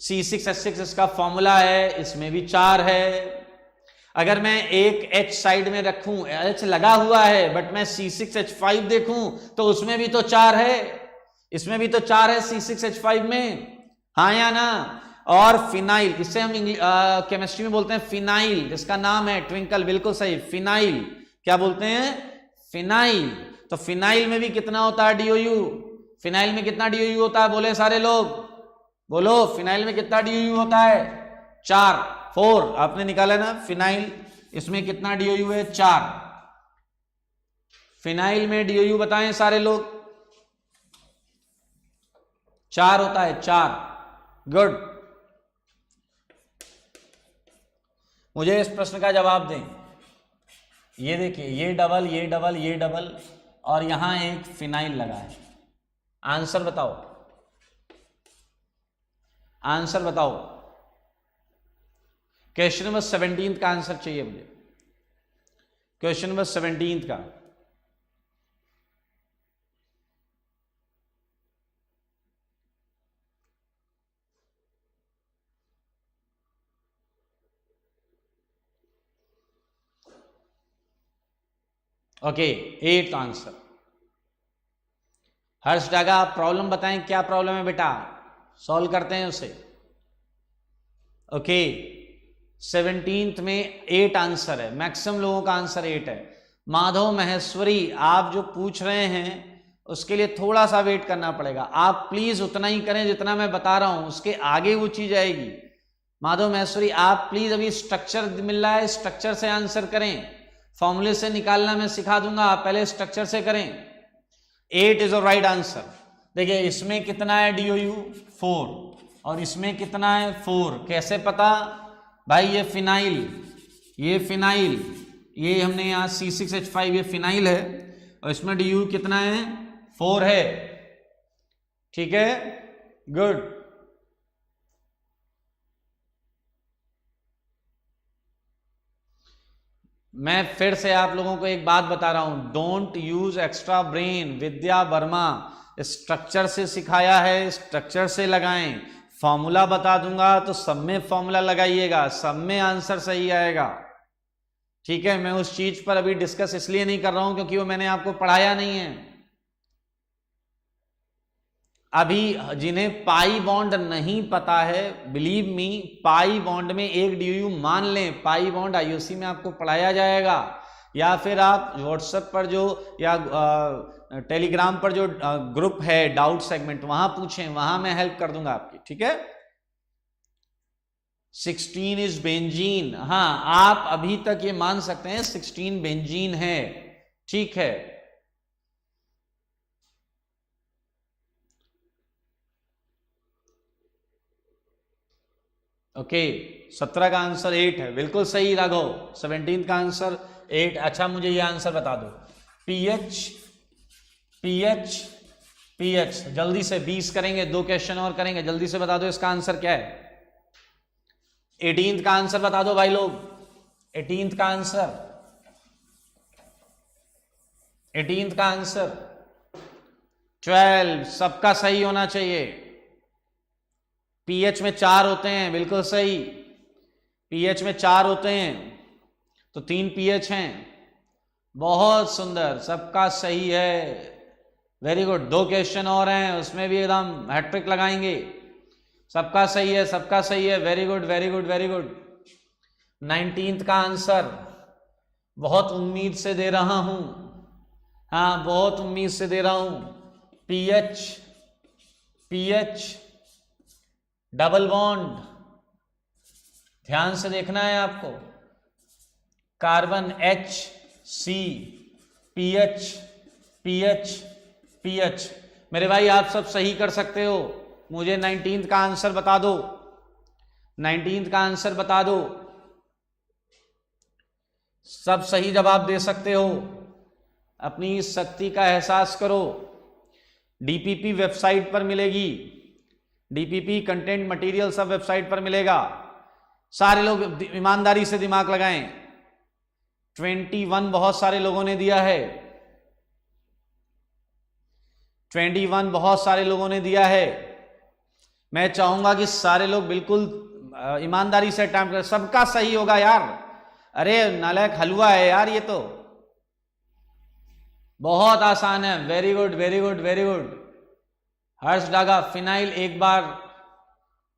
C6H6 इसका फॉर्मूला है, इसमें भी 4 है। अगर मैं एक H साइड में रखूं, H लगा हुआ है, बट मैं C6H5 देखूं तो उसमें भी तो 4 है, इसमें भी तो 4 है C6H5 में, हाँ या ना? और फिनाइल, इससे हम केमिस्ट्री में बोलते हैं फिनाइल, इसका नाम है ट्विंकल, बिल्कुल सही, फिनाइल। क्या बोलते हैं? फिनाइल। तो फिनाइल में भी कितना होता है DOU? फिनाइल में कितना DOU होता है? बोले सारे लोग, बोलो, फिनाइल में कितना DOU होता है? 4 आपने निकाला ना फिनाइल, इसमें कितना DOU है? 4। फिनाइल में DOU बताएं सारे लोग। 4 होता है, 4। गुड। मुझे इस प्रश्न का जवाब दें। ये देखिए, ये डबल, ये डबल, ये डबल, और यहां एक फिनाइल लगा है। आंसर बताओ, आंसर बताओ। क्वेश्चन नंबर 17 का आंसर चाहिए मुझे, क्वेश्चन नंबर 17 का। Okay, 8th answer. हर्ष डागा, आप प्रॉब्लम बताएं, क्या प्रॉब्लम है बेटा, सॉल्व करते हैं उसे। ओके, 17th में 8 आंसर है, मैक्सिमम लोगों का आंसर 8 है। माधव महेश्वरी, आप जो पूछ रहे हैं उसके लिए थोड़ा सा वेट करना पड़ेगा, आप प्लीज उतना ही करें जितना मैं बता रहा हूं, उसके आगे वो चीज आएगी। माधव महेश्वरी, आप प्लीज, अभी स्ट्रक्चर मिल रहा है, स्ट्रक्चर से आंसर करें, फॉर्मूले से निकालना मैं सिखा दूंगा, आप पहले स्ट्रक्चर से करें। 8 इज द राइट आंसर। देखिए, इसमें कितना है DOU? 4, और इसमें कितना है? 4। कैसे पता भाई? ये फिनाइल, ये फिनाइल, ये हमने यहाँ C6H5, ये फिनाइल है, और इसमें DOU कितना है? 4 है। ठीक है, गुड। मैं फिर से आप लोगों को एक बात बता रहा हूं, don't use extra brain. Vidya Verma, structure से सिखाया है, स्ट्रक्चर से लगाएं। फॉर्मूला बता दूंगा तो सब में फॉर्मूला लगाइएगा, सब में आंसर सही आएगा। ठीक है, मैं उस चीज पर अभी डिस्कस इसलिए नहीं कर रहा हूं क्योंकि वो मैंने आपको पढ़ाया नहीं है। अभी जिन्हें पाई बॉन्ड नहीं पता है, बिलीव मी, पाई बॉन्ड में एक DOU मान लें, पाई बॉन्ड IUC में आपको पढ़ाया जाएगा, या फिर आप व्हाट्सएप पर जो, या टेलीग्राम पर जो ग्रुप है डाउट सेगमेंट, वहां पूछें, वहां मैं हेल्प कर दूंगा आपकी। ठीक है, 16 इज बेंजीन। हाँ, आप अभी तक ये मान सकते हैं 16 बेंजीन है। ठीक है, ओके। 17 का आंसर 8 है, बिल्कुल सही राघव। 17 का आंसर 8। अच्छा, मुझे ये आंसर बता दो, पीएच, पीएच, पीएच, जल्दी से 20 करेंगे, 2 क्वेश्चन और करेंगे, जल्दी से बता दो इसका आंसर क्या है। 18th का आंसर बता दो भाई लोग, 18th का आंसर, 18th का आंसर 12, सबका सही होना चाहिए। पीएच में 4 होते हैं, बिल्कुल सही, पीएच में 4 होते हैं, तो 3 पीएच हैं। बहुत सुंदर, सबका सही है, वेरी गुड। 2 क्वेश्चन और हैं, उसमें भी एकदम हैट्रिक लगाएंगे। सबका सही है, सबका सही है, very good, very good, very good. 19th का आंसर बहुत उम्मीद से दे रहा हूं, हाँ, बहुत उम्मीद से दे रहा हूं। पीएच, पीएच, डबल बॉन्ड, ध्यान से देखना है आपको, carbon HC, pH, pH, pH. मेरे भाई आप सब सही कर सकते हो, मुझे 19th का आंसर बता दो, 19th का आंसर बता दो। सब सही जवाब दे सकते हो, अपनी शक्ति का एहसास करो। डीपीपी वेबसाइट पर मिलेगी, डीपीपी कंटेंट मटेरियल सब वेबसाइट पर मिलेगा। सारे लोग ईमानदारी से दिमाग लगाएं। 21 बहुत सारे लोगों ने दिया है, 21 बहुत सारे लोगों ने दिया है। मैं चाहूंगा कि सारे लोग बिल्कुल ईमानदारी से अटेम्प्ट करें। सबका सही होगा यार, अरे नालायक हलवा है यार ये तो। बहुत आसान है, very good very good very good. Harsh Daga, phenyl एक बार,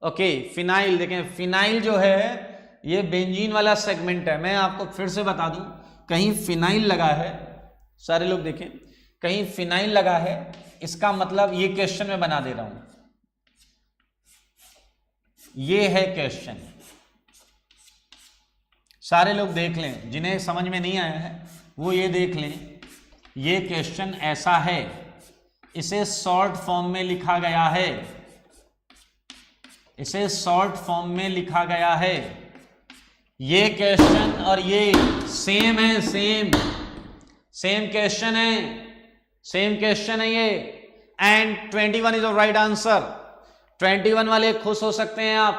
ओके फिनाइल देखें, फिनाइल जो है ये बेंजीन वाला सेगमेंट है। मैं आपको फिर से बता दूं, कहीं फिनाइल लगा है, सारे लोग देखें कहीं फिनाइल लगा है, इसका मतलब ये क्वेश्चन में बना दे रहा हूं, ये है क्वेश्चन। सारे लोग देख लें, जिन्हें समझ में नहीं आया है वो ये देख लें, ये क्वेश्चन ऐसा है, इसे शॉर्ट फॉर्म में लिखा गया है, इसे शॉर्ट फॉर्म में लिखा गया है। ये क्वेश्चन और ये सेम है, सेम क्वेश्चन है, सेम क्वेश्चन है ये। And 21 is the right answer. 21 वाले खुश हो सकते हैं आप,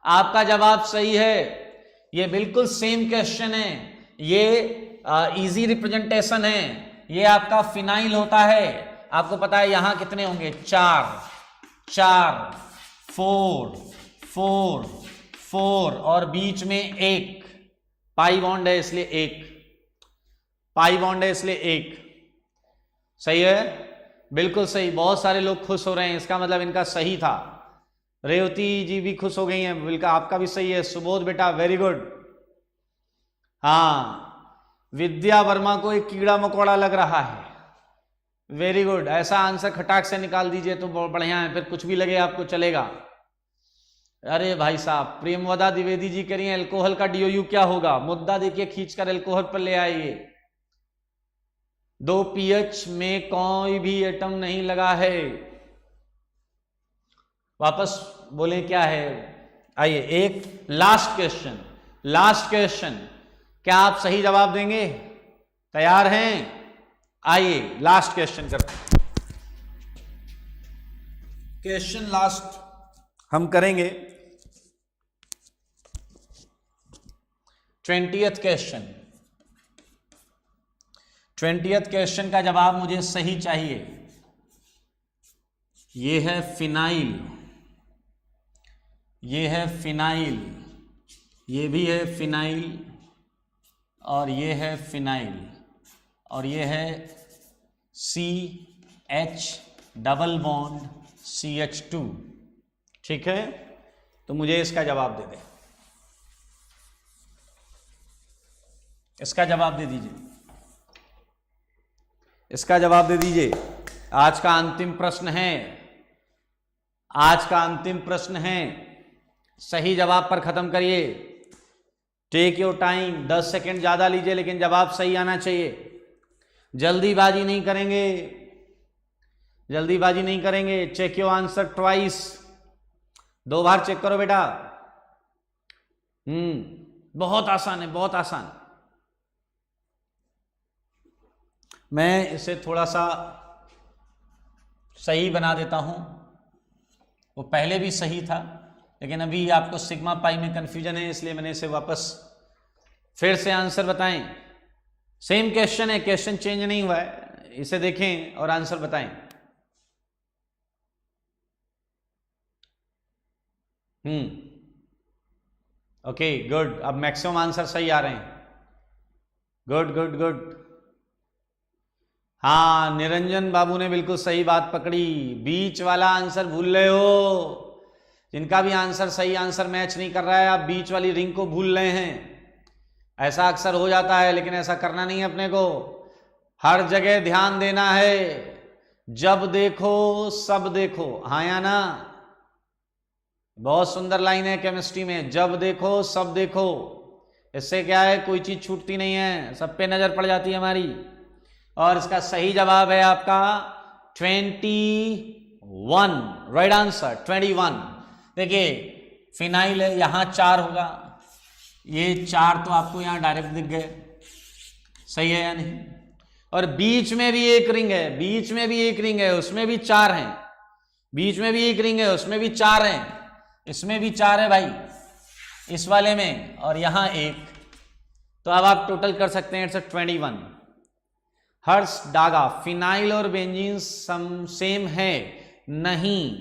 आपका जवाब सही है। ये बिल्कुल सेम क्वेश्चन है, ये इजी रिप्रेजेंटेशन है, ये आपका फिनाइल होता है। आपको पता है यहां कितने होंगे, 4 4 4 4 4 और बीच में एक पाई बॉन्ड है, इसलिए एक पाई बॉन्ड है, इसलिए एक। सही है, बिल्कुल सही। बहुत सारे लोग खुश हो रहे हैं, इसका मतलब इनका सही था। रेवती जी भी खुश हो गई हैं, बिल्कुल आपका भी सही है। सुबोध बेटा वेरी गुड। हाँ, विद्या वर्मा को एक कीड़ा मकोड़ा लग रहा है, वेरी गुड। ऐसा आंसर खटाक से निकाल दीजिए तो बहुत बढ़िया है, फिर कुछ भी लगे आपको चलेगा। अरे भाई साहब, प्रेमवदा द्विवेदी जी कह रही हैं अल्कोहल का डीओयू क्या होगा। मुद्दा देखिए खींचकर अल्कोहल पर ले आइए। 2 pH में कोई भी एटम नहीं लगा है। वापस बोले क्या है। आइए एक लास्ट क्वेश्चन, लास्ट क्वेश्चन, क्या आप सही जवाब देंगे? तैयार हैं? आइए लास्ट क्वेश्चन करते हैं। क्वेश्चन लास्ट हम करेंगे 20th क्वेश्चन। 20th क्वेश्चन का जवाब मुझे सही चाहिए। ये है फिनाइल, ये है फिनाइल, ये भी है फिनाइल, और ये है फिनाइल, और ये है CH डबल बॉन्ड CH2। ठीक है, तो मुझे इसका जवाब दे दें, इसका जवाब दे दीजिए, इसका जवाब दे दीजिए। आज का अंतिम प्रश्न है, आज का अंतिम प्रश्न है। सही जवाब पर खत्म करिए। टेक योर टाइम, 10 सेकेंड ज्यादा लीजिए, लेकिन जवाब सही आना चाहिए। जल्दीबाजी नहीं करेंगे, जल्दीबाजी नहीं करेंगे। चेक योर आंसर ट्वाइस, 2 बार चेक करो बेटा। बहुत आसान है, बहुत आसान। मैं इसे थोड़ा सा सही बना देता हूं, वो पहले भी सही था, लेकिन अभी आपको सिग्मा पाई में कंफ्यूजन है, इसलिए मैंने इसे वापस फिर से आंसर बताएं। सेम क्वेश्चन है, क्वेश्चन चेंज नहीं हुआ है, इसे देखें और आंसर बताएं। ओके गुड, अब मैक्सिमम आंसर सही आ रहे हैं। Good good good. हाँ, निरंजन बाबू ने बिल्कुल सही बात पकड़ी। बीच वाला आंसर भूल रहे हो, जिनका भी आंसर सही आंसर मैच नहीं कर रहा है, आप बीच वाली रिंग को भूल रहे हैं। ऐसा अक्सर हो जाता है, लेकिन ऐसा करना नहीं है अपने को। हर जगह ध्यान देना है, जब देखो सब देखो। हाँ या ना? बहुत सुंदर लाइन है केमिस्ट्री में, जब देखो सब देखो। इससे क्या है, कोई चीज छूटती नहीं है, सब पे नजर पड़ जाती है हमारी। और इसका सही जवाब है आपका 21 1, राइट आंसर 21। देखिए फिनाइल है, यहां 4 होगा, ये 4 तो आपको यहां डायरेक्ट दिख गए, सही है या नहीं? और बीच में भी एक रिंग है, बीच में भी एक रिंग है, उसमें भी 4 हैं, बीच में भी एक रिंग है, उसमें भी 4 हैं, इसमें भी 4 है भाई, इस वाले में, और यहां एक। तो अब आप टोटल कर सकते हैं, इट्स 21। हर्ष डागा, फिनाइल और बेंजीन सेम है? नहीं,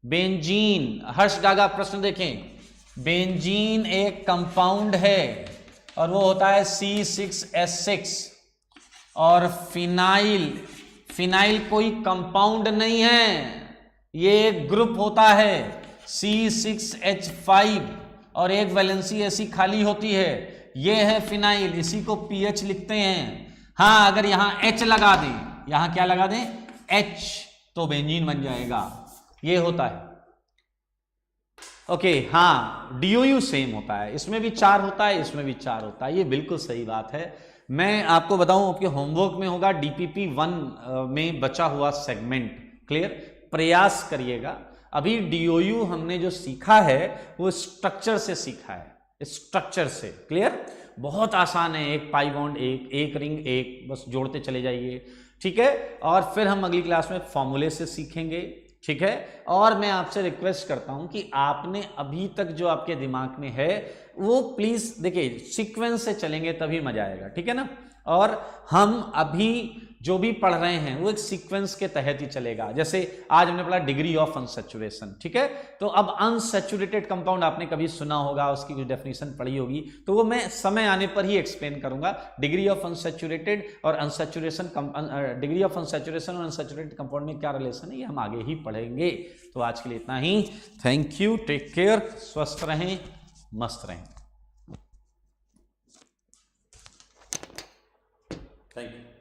बेंजीन, हर्ष डागा प्रश्न देखें, बेंजीन एक कंपाउंड है और वो होता है C6H6, और फिनाइल कोई कंपाउंड नहीं है, ये एक ग्रुप होता है C6H5, और एक वैलेंसी ऐसी खाली होती है, ये है फिनाइल, इसी को PH लिखते हैं। हाँ, अगर यहां H लगा दें, यहां क्या लगा दें, H, तो बेंजीन बन जाएगा, ये होता है। ओके, हाँ, DOU सेम होता है, इसमें भी 4 होता है, इसमें भी 4 होता है, ये बिल्कुल सही बात है। मैं आपको बताऊं, आपके होमवर्क में होगा DPP 1 में बचा हुआ सेगमेंट, क्लियर, प्रयास करिएगा। अभी DOU हमने जो सीखा है वो स्ट्रक्चर से सीखा है, स्ट्रक्चर से, क्लियर, बहुत आसान है, एक पाई बॉन्ड, एक रिंग, एक, बस जोड़ते चले जाइए, ठीक है। और फिर हम अगली क्लास में फॉर्मूले से सीखेंगे, ठीक है। और मैं आपसे रिक्वेस्ट करता हूं कि आपने अभी तक जो आपके दिमाग में है वो प्लीज देखिए, सीक्वेंस से चलेंगे तभी मजा आएगा, ठीक है ना। और हम अभी जो भी पढ़ रहे हैं वो एक सीक्वेंस के तहत ही चलेगा। जैसे आज हमने पढ़ा डिग्री ऑफ अनसैचुरेशन, ठीक है, तो अब अनसैचुरेटेड कंपाउंड आपने कभी सुना होगा, उसकी कुछ डेफिनेशन पढ़ी होगी, तो वो मैं समय आने पर ही एक्सप्लेन करूंगा। डिग्री ऑफ अनसैचुरेटेड और अनसैचुरेशन, डिग्री ऑफ अनसैचुरेशन और अनसैचुरेटेड कंपाउंड में क्या रिलेशन है, ये हम आगे ही पढ़ेंगे। तो आज के लिए इतना ही, थैंक यू, टेक केयर, स्वस्थ रहें, मस्त रहें, थैंक यू।